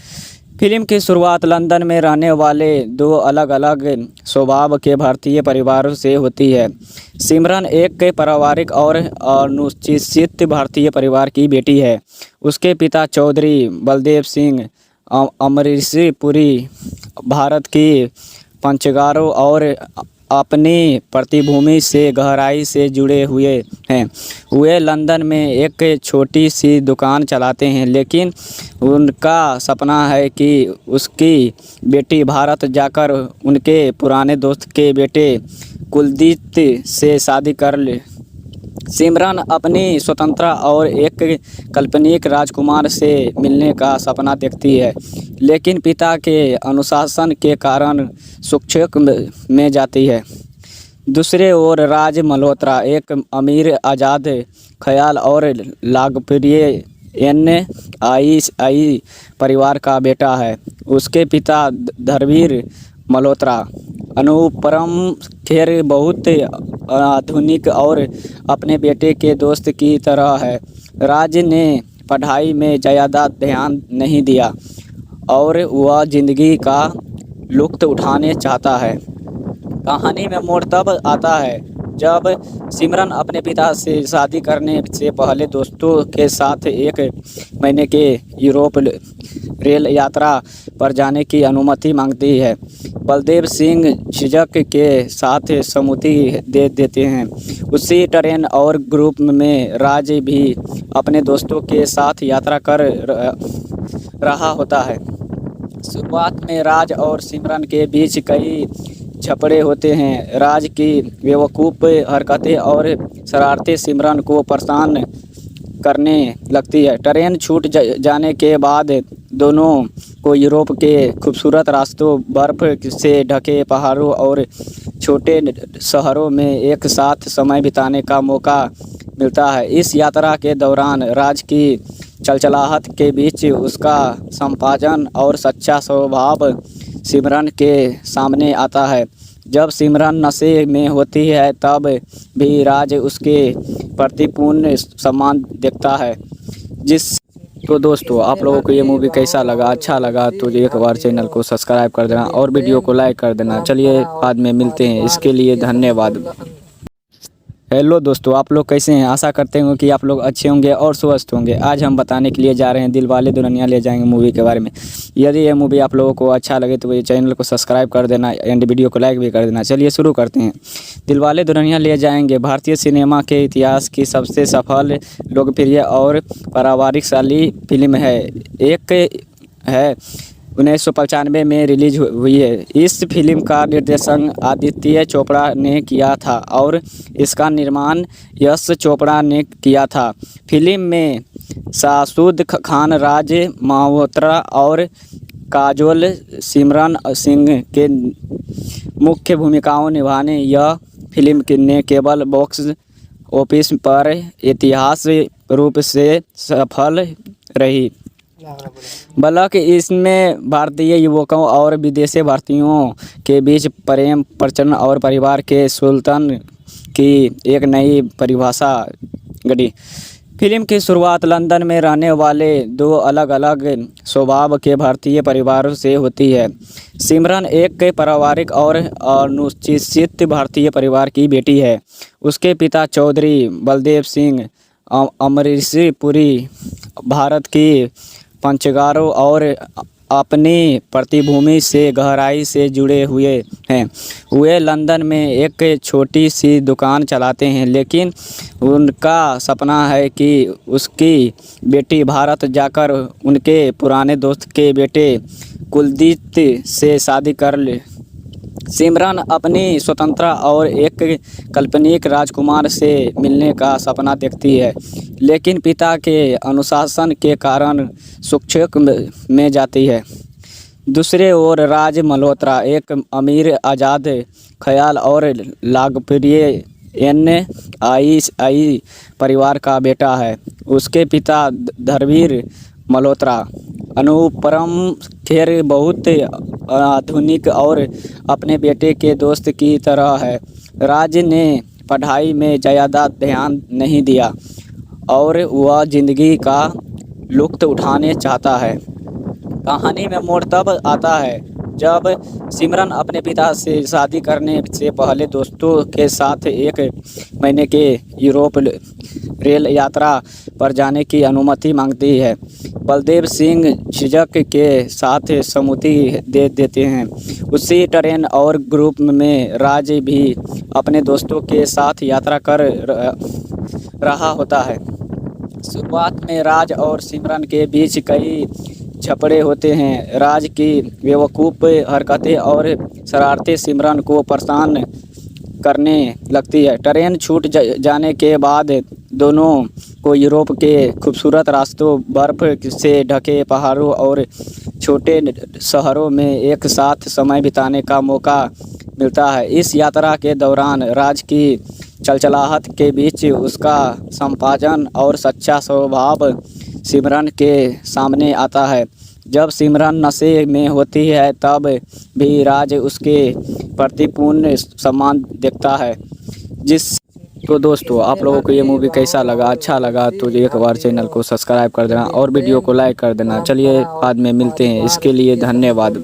फिल्म की शुरुआत लंदन में रहने वाले दो अलग अलग स्वभाव के भारतीय परिवारों से होती है। सिमरन एक पारिवारिक और अनुशासित भारतीय परिवार की बेटी है। उसके पिता चौधरी बलदेव सिंह अमरीशपुरी भारत की पंचगारों और अपनी पृष्ठभूमि से गहराई से जुड़े हुए हैं। वे लंदन में एक छोटी सी दुकान चलाते हैं, लेकिन उनका सपना है कि उसकी बेटी भारत जाकर उनके पुराने दोस्त के बेटे कुलदीप से शादी कर ले। सिमरन अपनी स्वतंत्रता और एक काल्पनिक राजकुमार से मिलने का सपना देखती है, लेकिन पिता के अनुशासन के कारण शिक्षक में जाती है। दूसरे ओर राज मल्होत्रा एक अमीर, आज़ाद ख्याल और लोकप्रिय NII परिवार का बेटा है। उसके पिता धर्मवीर मल्होत्रा अनुपम खेर बहुत आधुनिक और अपने बेटे के दोस्त की तरह है। राज ने पढ़ाई में ज़्यादा ध्यान नहीं दिया और वह ज़िंदगी का लुत्फ़ उठाने चाहता है। कहानी में मोड़ तब आता है जब सिमरन अपने पिता से शादी करने से पहले दोस्तों के साथ एक महीने के यूरोप रेल यात्रा पर जाने की अनुमति मांगती है। बलदेव सिंह झिझक के साथ सहमति दे देते हैं। उसी ट्रेन और ग्रुप में राज भी अपने दोस्तों के साथ यात्रा कर रहा होता है। शुरुआत में राज और सिमरन के बीच कई झगड़े होते हैं। राज की बेवकूफ़ हरकतें और शरारतें सिमरन को परेशान करने लगती है। ट्रेन छूट जाने के बाद दोनों को यूरोप के खूबसूरत रास्तों, बर्फ़ से ढके पहाड़ों और छोटे शहरों में एक साथ समय बिताने का मौका मिलता है। इस यात्रा के दौरान राज की चलचलाहट के बीच उसका संपाजन और सच्चा स्वभाव सिमरन के सामने आता है। जब सिमरन नशे में होती है तब भी राज उसके प्रति पूर्ण सम्मान दिखता है। तो दोस्तों, आप लोगों को ये मूवी कैसा लगा? अच्छा लगा तो एक बार चैनल को सब्सक्राइब कर देना और वीडियो को लाइक कर देना। चलिए बाद में मिलते हैं, इसके लिए धन्यवाद। हेलो दोस्तों, आप लोग कैसे हैं। आशा करते हैं कि आप लोग अच्छे होंगे और स्वस्थ होंगे। आज हम बताने के लिए जा रहे हैं दिलवाले दुल्हनिया ले जाएंगे मूवी के बारे में। यदि ये मूवी आप लोगों को अच्छा लगे तो ये चैनल को सब्सक्राइब कर देना एंड वीडियो को लाइक भी कर देना। चलिए शुरू करते हैं। दिलवाले दुल्हनिया ले जाएंगे भारतीय सिनेमा के इतिहास की सबसे सफल, लोकप्रिय और पारिवारिकशाली फिल्म है। एक है 1995 में रिलीज हुई है। इस फिल्म का निर्देशन आदित्य चोपड़ा ने किया था और इसका निर्माण यश चोपड़ा ने किया था। फिल्म में शाहरुख खान, राज मल्होत्रा और काजोल सिमरन सिंह के मुख्य भूमिकाओं निभाने यह फिल्म ने केवल बॉक्स ऑफिस पर ऐतिहासिक रूप से सफल रही। बल्कि इसमें भारतीय युवकों और विदेशी भारतीयों के बीच प्रेम, प्रचलन और परिवार के सुल्तान की एक नई परिभाषा गढ़ी। फिल्म की शुरुआत लंदन में रहने वाले दो अलग अलग स्वभाव के भारतीय परिवारों से होती है। सिमरन एक पारिवारिक और अनुशासित भारतीय परिवार की बेटी है। उसके पिता चौधरी बलदेव सिंह अमरीशपुरी भारत की पंचगारों और अपनी पृष्ठभूमि से गहराई से जुड़े हुए हैं। वे लंदन में एक छोटी सी दुकान चलाते हैं, लेकिन उनका सपना है कि उसकी बेटी भारत जाकर उनके पुराने दोस्त के बेटे कुलदीप से शादी कर ले। सिमरन अपनी स्वतंत्रता और एक काल्पनिक राजकुमार से मिलने का सपना देखती है, लेकिन पिता के अनुशासन के कारण शिक्षक में जाती है। दूसरे ओर राज मल्होत्रा एक अमीर, आज़ाद ख्याल और लोकप्रिय NII परिवार का बेटा है। उसके पिता धर्मवीर मल्होत्रा अनुपम खेर बहुत आधुनिक और अपने बेटे के दोस्त की तरह है। राज ने पढ़ाई में ज़्यादा ध्यान नहीं दिया और वह ज़िंदगी का लुत्फ़ उठाने चाहता है। कहानी में मोड़ तब आता है जब सिमरन अपने पिता से शादी करने से पहले दोस्तों के साथ एक महीने के यूरोप रेल यात्रा पर जाने की अनुमति मांगती है। बलदेव सिंह झिझक के साथ सहमति दे देते हैं। उसी ट्रेन और ग्रुप में राज भी अपने दोस्तों के साथ यात्रा कर रहा होता है। शुरुआत में राज और सिमरन के बीच कई झगड़े होते हैं। राज की बेवकूफ़ हरकतें और शरारतें सिमरन को परेशान करने लगती है। ट्रेन छूट जाने के बाद दोनों को यूरोप के खूबसूरत रास्तों, बर्फ़ से ढके पहाड़ों और छोटे शहरों में एक साथ समय बिताने का मौका मिलता है। इस यात्रा के दौरान राज की चलचलाहट के बीच उसका संपादन और सच्चा स्वभाव सिमरन के सामने आता है। जब सिमरन नशे में होती है तब भी राज उसके प्रति पूर्ण सम्मान दिखता है। तो दोस्तों, आप लोगों को ये मूवी कैसा लगा, अच्छा लगा तो एक बार चैनल को सब्सक्राइब कर देना और वीडियो को लाइक कर देना। चलिए बाद में मिलते हैं, इसके लिए धन्यवाद।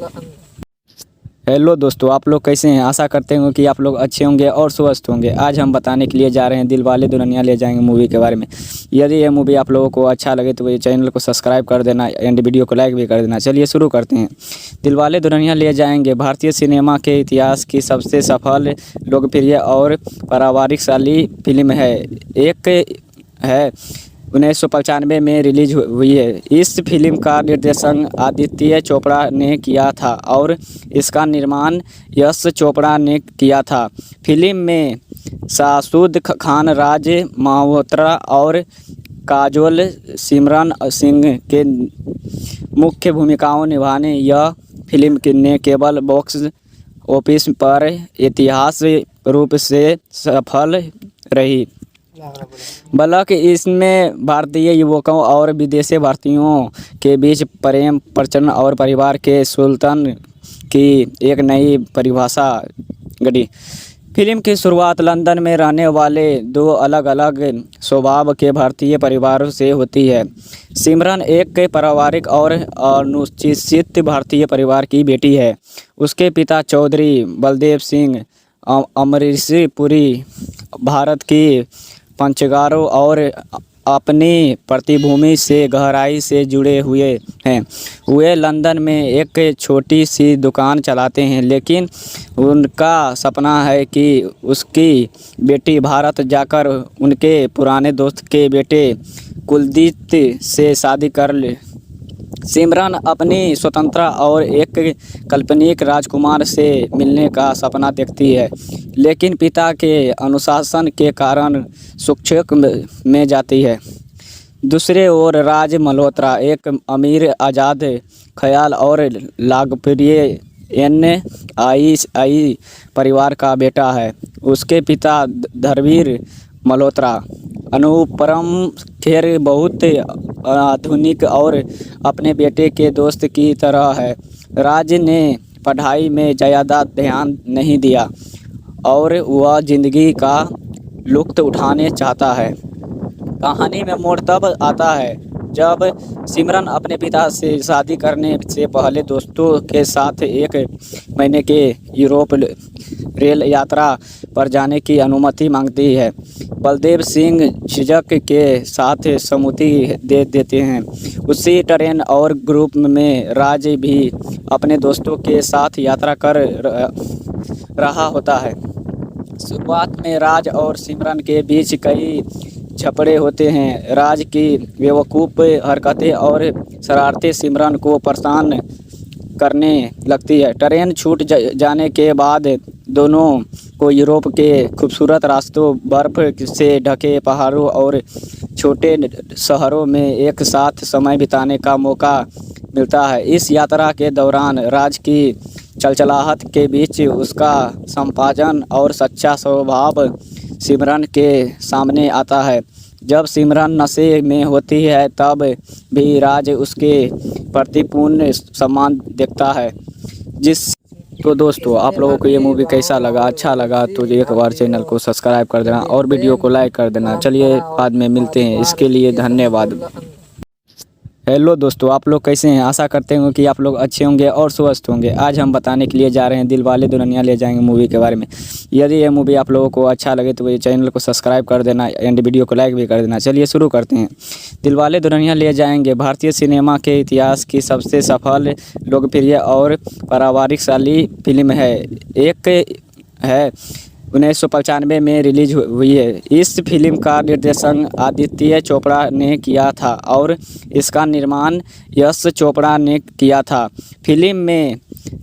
हेलो दोस्तों, आप लोग कैसे हैं। आशा करते हैं कि आप लोग अच्छे होंगे और स्वस्थ होंगे। आज हम बताने के लिए जा रहे हैं दिलवाले दुल्हनिया ले जाएंगे मूवी के बारे में। यदि ये मूवी आप लोगों को अच्छा लगे तो ये चैनल को सब्सक्राइब कर देना एंड वीडियो को लाइक भी कर देना। चलिए शुरू करते हैं। दिलवाले दुल्हनिया ले जाएंगे भारतीय सिनेमा के इतिहास की सबसे सफल, लोकप्रिय और पारिवारिकशाली फिल्म है। एक है 1995 में रिलीज हुई है। इस फिल्म का निर्देशन आदित्य चोपड़ा ने किया था और इसका निर्माण यश चोपड़ा ने किया था। फिल्म में शाहरुख खान, राज मल्होत्रा और काजोल सिमरन सिंह के मुख्य भूमिकाओं निभाने यह फिल्म ने केवल बॉक्स ऑफिस पर ऐतिहासिक रूप से सफल रही। बल्कि इसमें भारतीय युवकों और विदेशी भारतीयों के बीच प्रेम, प्रचलन और परिवार के सुल्तान की एक नई परिभाषा गढ़ी। फिल्म की शुरुआत लंदन में रहने वाले दो अलग अलग स्वभाव के भारतीय परिवारों से होती है। सिमरन एक पारिवारिक और अनुशासित भारतीय परिवार की बेटी है। उसके पिता चौधरी बलदेव सिंह अमरीशपुरी भारत की पंचगारों और अपनी पृष्ठभूमि से गहराई से जुड़े हुए हैं। वे लंदन में एक छोटी सी दुकान चलाते हैं, लेकिन उनका सपना है कि उसकी बेटी भारत जाकर उनके पुराने दोस्त के बेटे कुलदीप से शादी कर ले। सिमरन अपनी स्वतंत्रता और एक काल्पनिक राजकुमार से मिलने का सपना देखती है, लेकिन पिता के अनुशासन के कारण शिक्षक में जाती है। दूसरे ओर राज मल्होत्रा एक अमीर, आज़ाद ख्याल और लोकप्रिय NII परिवार का बेटा है। उसके पिता धर्मवीर मल्होत्रा अनुपम खेर बहुत आधुनिक और अपने बेटे के दोस्त की तरह है। राज ने पढ़ाई में ज़्यादा ध्यान नहीं दिया और वह ज़िंदगी का लुत्फ़ उठाने चाहता है। कहानी में मोड़ तब आता है जब सिमरन अपने पिता से शादी करने से पहले दोस्तों के साथ एक महीने के यूरोप रेल यात्रा पर जाने की अनुमति मांगती है। बलदेव सिंह झिझक के साथ सहमति दे देते हैं। उसी ट्रेन और ग्रुप में राज भी अपने दोस्तों के साथ यात्रा कर रहा होता है। शुरुआत में राज और सिमरन के बीच कई झगड़े होते हैं। राज की बेवकूफ़ हरकतें और शरारतें सिमरन को परेशान करने लगती है। ट्रेन छूट जाने के बाद दोनों को यूरोप के खूबसूरत रास्तों, बर्फ़ से ढके पहाड़ों और छोटे शहरों में एक साथ समय बिताने का मौका मिलता है। इस यात्रा के दौरान राज की चलचलाहट के बीच उसका संपाजन और सच्चा स्वभाव सिमरन के सामने आता है। जब सिमरन नशे में होती है तब भी राज उसके प्रति पूर्ण सम्मान दिखता है। तो दोस्तों, आप लोगों को ये मूवी कैसा लगा? अच्छा लगा तो एक बार चैनल को सब्सक्राइब कर देना और वीडियो को लाइक कर देना। चलिए बाद में मिलते हैं, इसके लिए धन्यवाद। हेलो दोस्तों, आप लोग कैसे हैं? आशा करते हैं कि आप लोग अच्छे होंगे और स्वस्थ होंगे। आज हम बताने के लिए जा रहे हैं दिलवाले दुल्हनिया ले जाएंगे मूवी के बारे में। यदि ये मूवी आप लोगों को अच्छा लगे तो ये चैनल को सब्सक्राइब कर देना एंड वीडियो को लाइक भी कर देना। चलिए शुरू करते हैं। दिलवाले दुल्हनिया ले जाएंगे भारतीय सिनेमा के इतिहास की सबसे सफल, लोकप्रिय और पारिवारिकशाली फिल्म है। एक है 1995 में रिलीज हुई है। इस फिल्म का निर्देशन आदित्य चोपड़ा ने किया था और इसका निर्माण यश चोपड़ा ने किया था। फिल्म में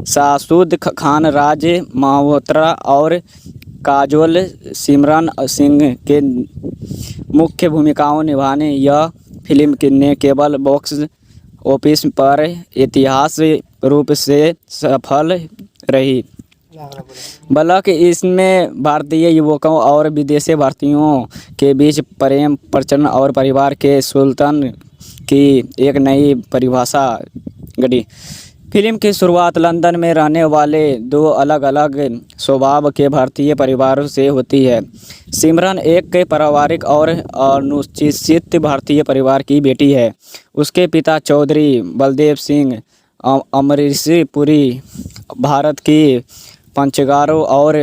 शाहरुख खान, राज मल्होत्रा और काजोल सिमरन सिंह के मुख्य भूमिकाओं निभाने यह फिल्म ने केवल बॉक्स ऑफिस पर ऐतिहासिक रूप से सफल रही, बल्कि इसमें भारतीय युवकों और विदेशी भारतीयों के बीच प्रेम, प्रचलन और परिवार के सुल्तान की एक नई परिभाषा गढ़ी। फिल्म की शुरुआत लंदन में रहने वाले दो अलग अलग स्वभाव के भारतीय परिवारों से होती है। सिमरन एक पारिवारिक और अनुशासित भारतीय परिवार की बेटी है। उसके पिता चौधरी बलदेव सिंह अमरीशपुरी भारत की पंचगारों और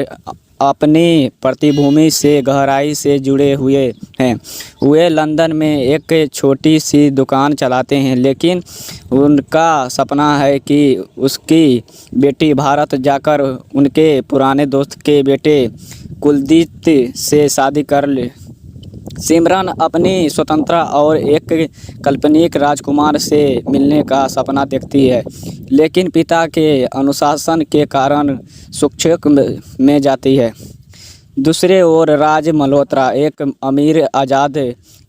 अपनी पृष्ठभूमि से गहराई से जुड़े हुए हैं। वे लंदन में एक छोटी सी दुकान चलाते हैं, लेकिन उनका सपना है कि उसकी बेटी भारत जाकर उनके पुराने दोस्त के बेटे कुलदीप से शादी कर ले। सिमरन अपनी स्वतंत्रता और एक काल्पनिक राजकुमार से मिलने का सपना देखती है, लेकिन पिता के अनुशासन के कारण शिक्षक में जाती है। दूसरे ओर राज मल्होत्रा एक अमीर, आज़ाद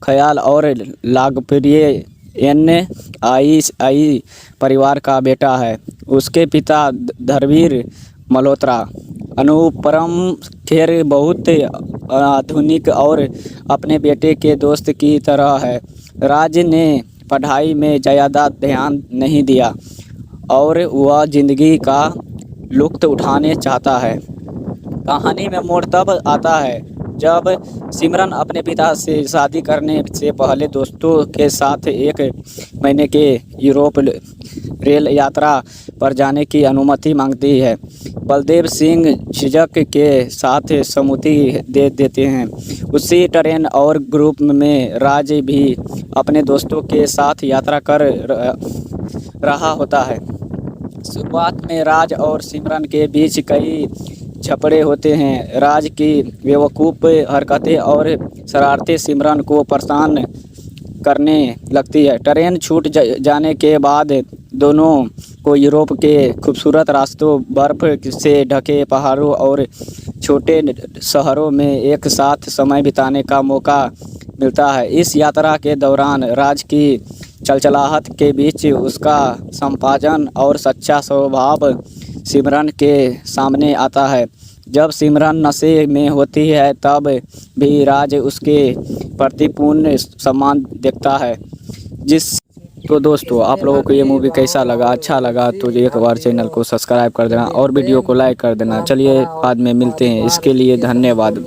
ख्याल और लोकप्रिय NII परिवार का बेटा है। उसके पिता धर्मवीर मल्होत्रा अनुपम खेर बहुत आधुनिक और अपने बेटे के दोस्त की तरह है। राज ने पढ़ाई में ज़्यादा ध्यान नहीं दिया और वह ज़िंदगी का लुत्फ़ उठाने चाहता है। कहानी में मोड़ तब आता है जब सिमरन अपने पिता से शादी करने से पहले दोस्तों के साथ एक महीने के यूरोप रेल यात्रा पर जाने की अनुमति मांगती है। बलदेव सिंह झिझक के साथ सहमति दे देते हैं। उसी ट्रेन और ग्रुप में राज भी अपने दोस्तों के साथ यात्रा कर रहा होता है। शुरुआत में राज और सिमरन के बीच कई झगड़े होते हैं। राज की बेवकूफ़ हरकतें और शरारतें सिमरन को परेशान करने लगती है। ट्रेन छूट जाने के बाद दोनों को यूरोप के खूबसूरत रास्तों, बर्फ़ से ढके पहाड़ों और छोटे शहरों में एक साथ समय बिताने का मौका मिलता है। इस यात्रा के दौरान राज की चलचलाहट के बीच उसका संपाजन और सच्चा स्वभाव सिमरन के सामने आता है। जब सिमरन नशे में होती है तब भी राज उसके प्रति पूर्ण सम्मान दिखता है। तो दोस्तों, आप लोगों को ये मूवी कैसा लगा? अच्छा लगा तो एक बार चैनल को सब्सक्राइब कर देना और वीडियो को लाइक कर देना। चलिए बाद में मिलते हैं। इसके लिए धन्यवाद।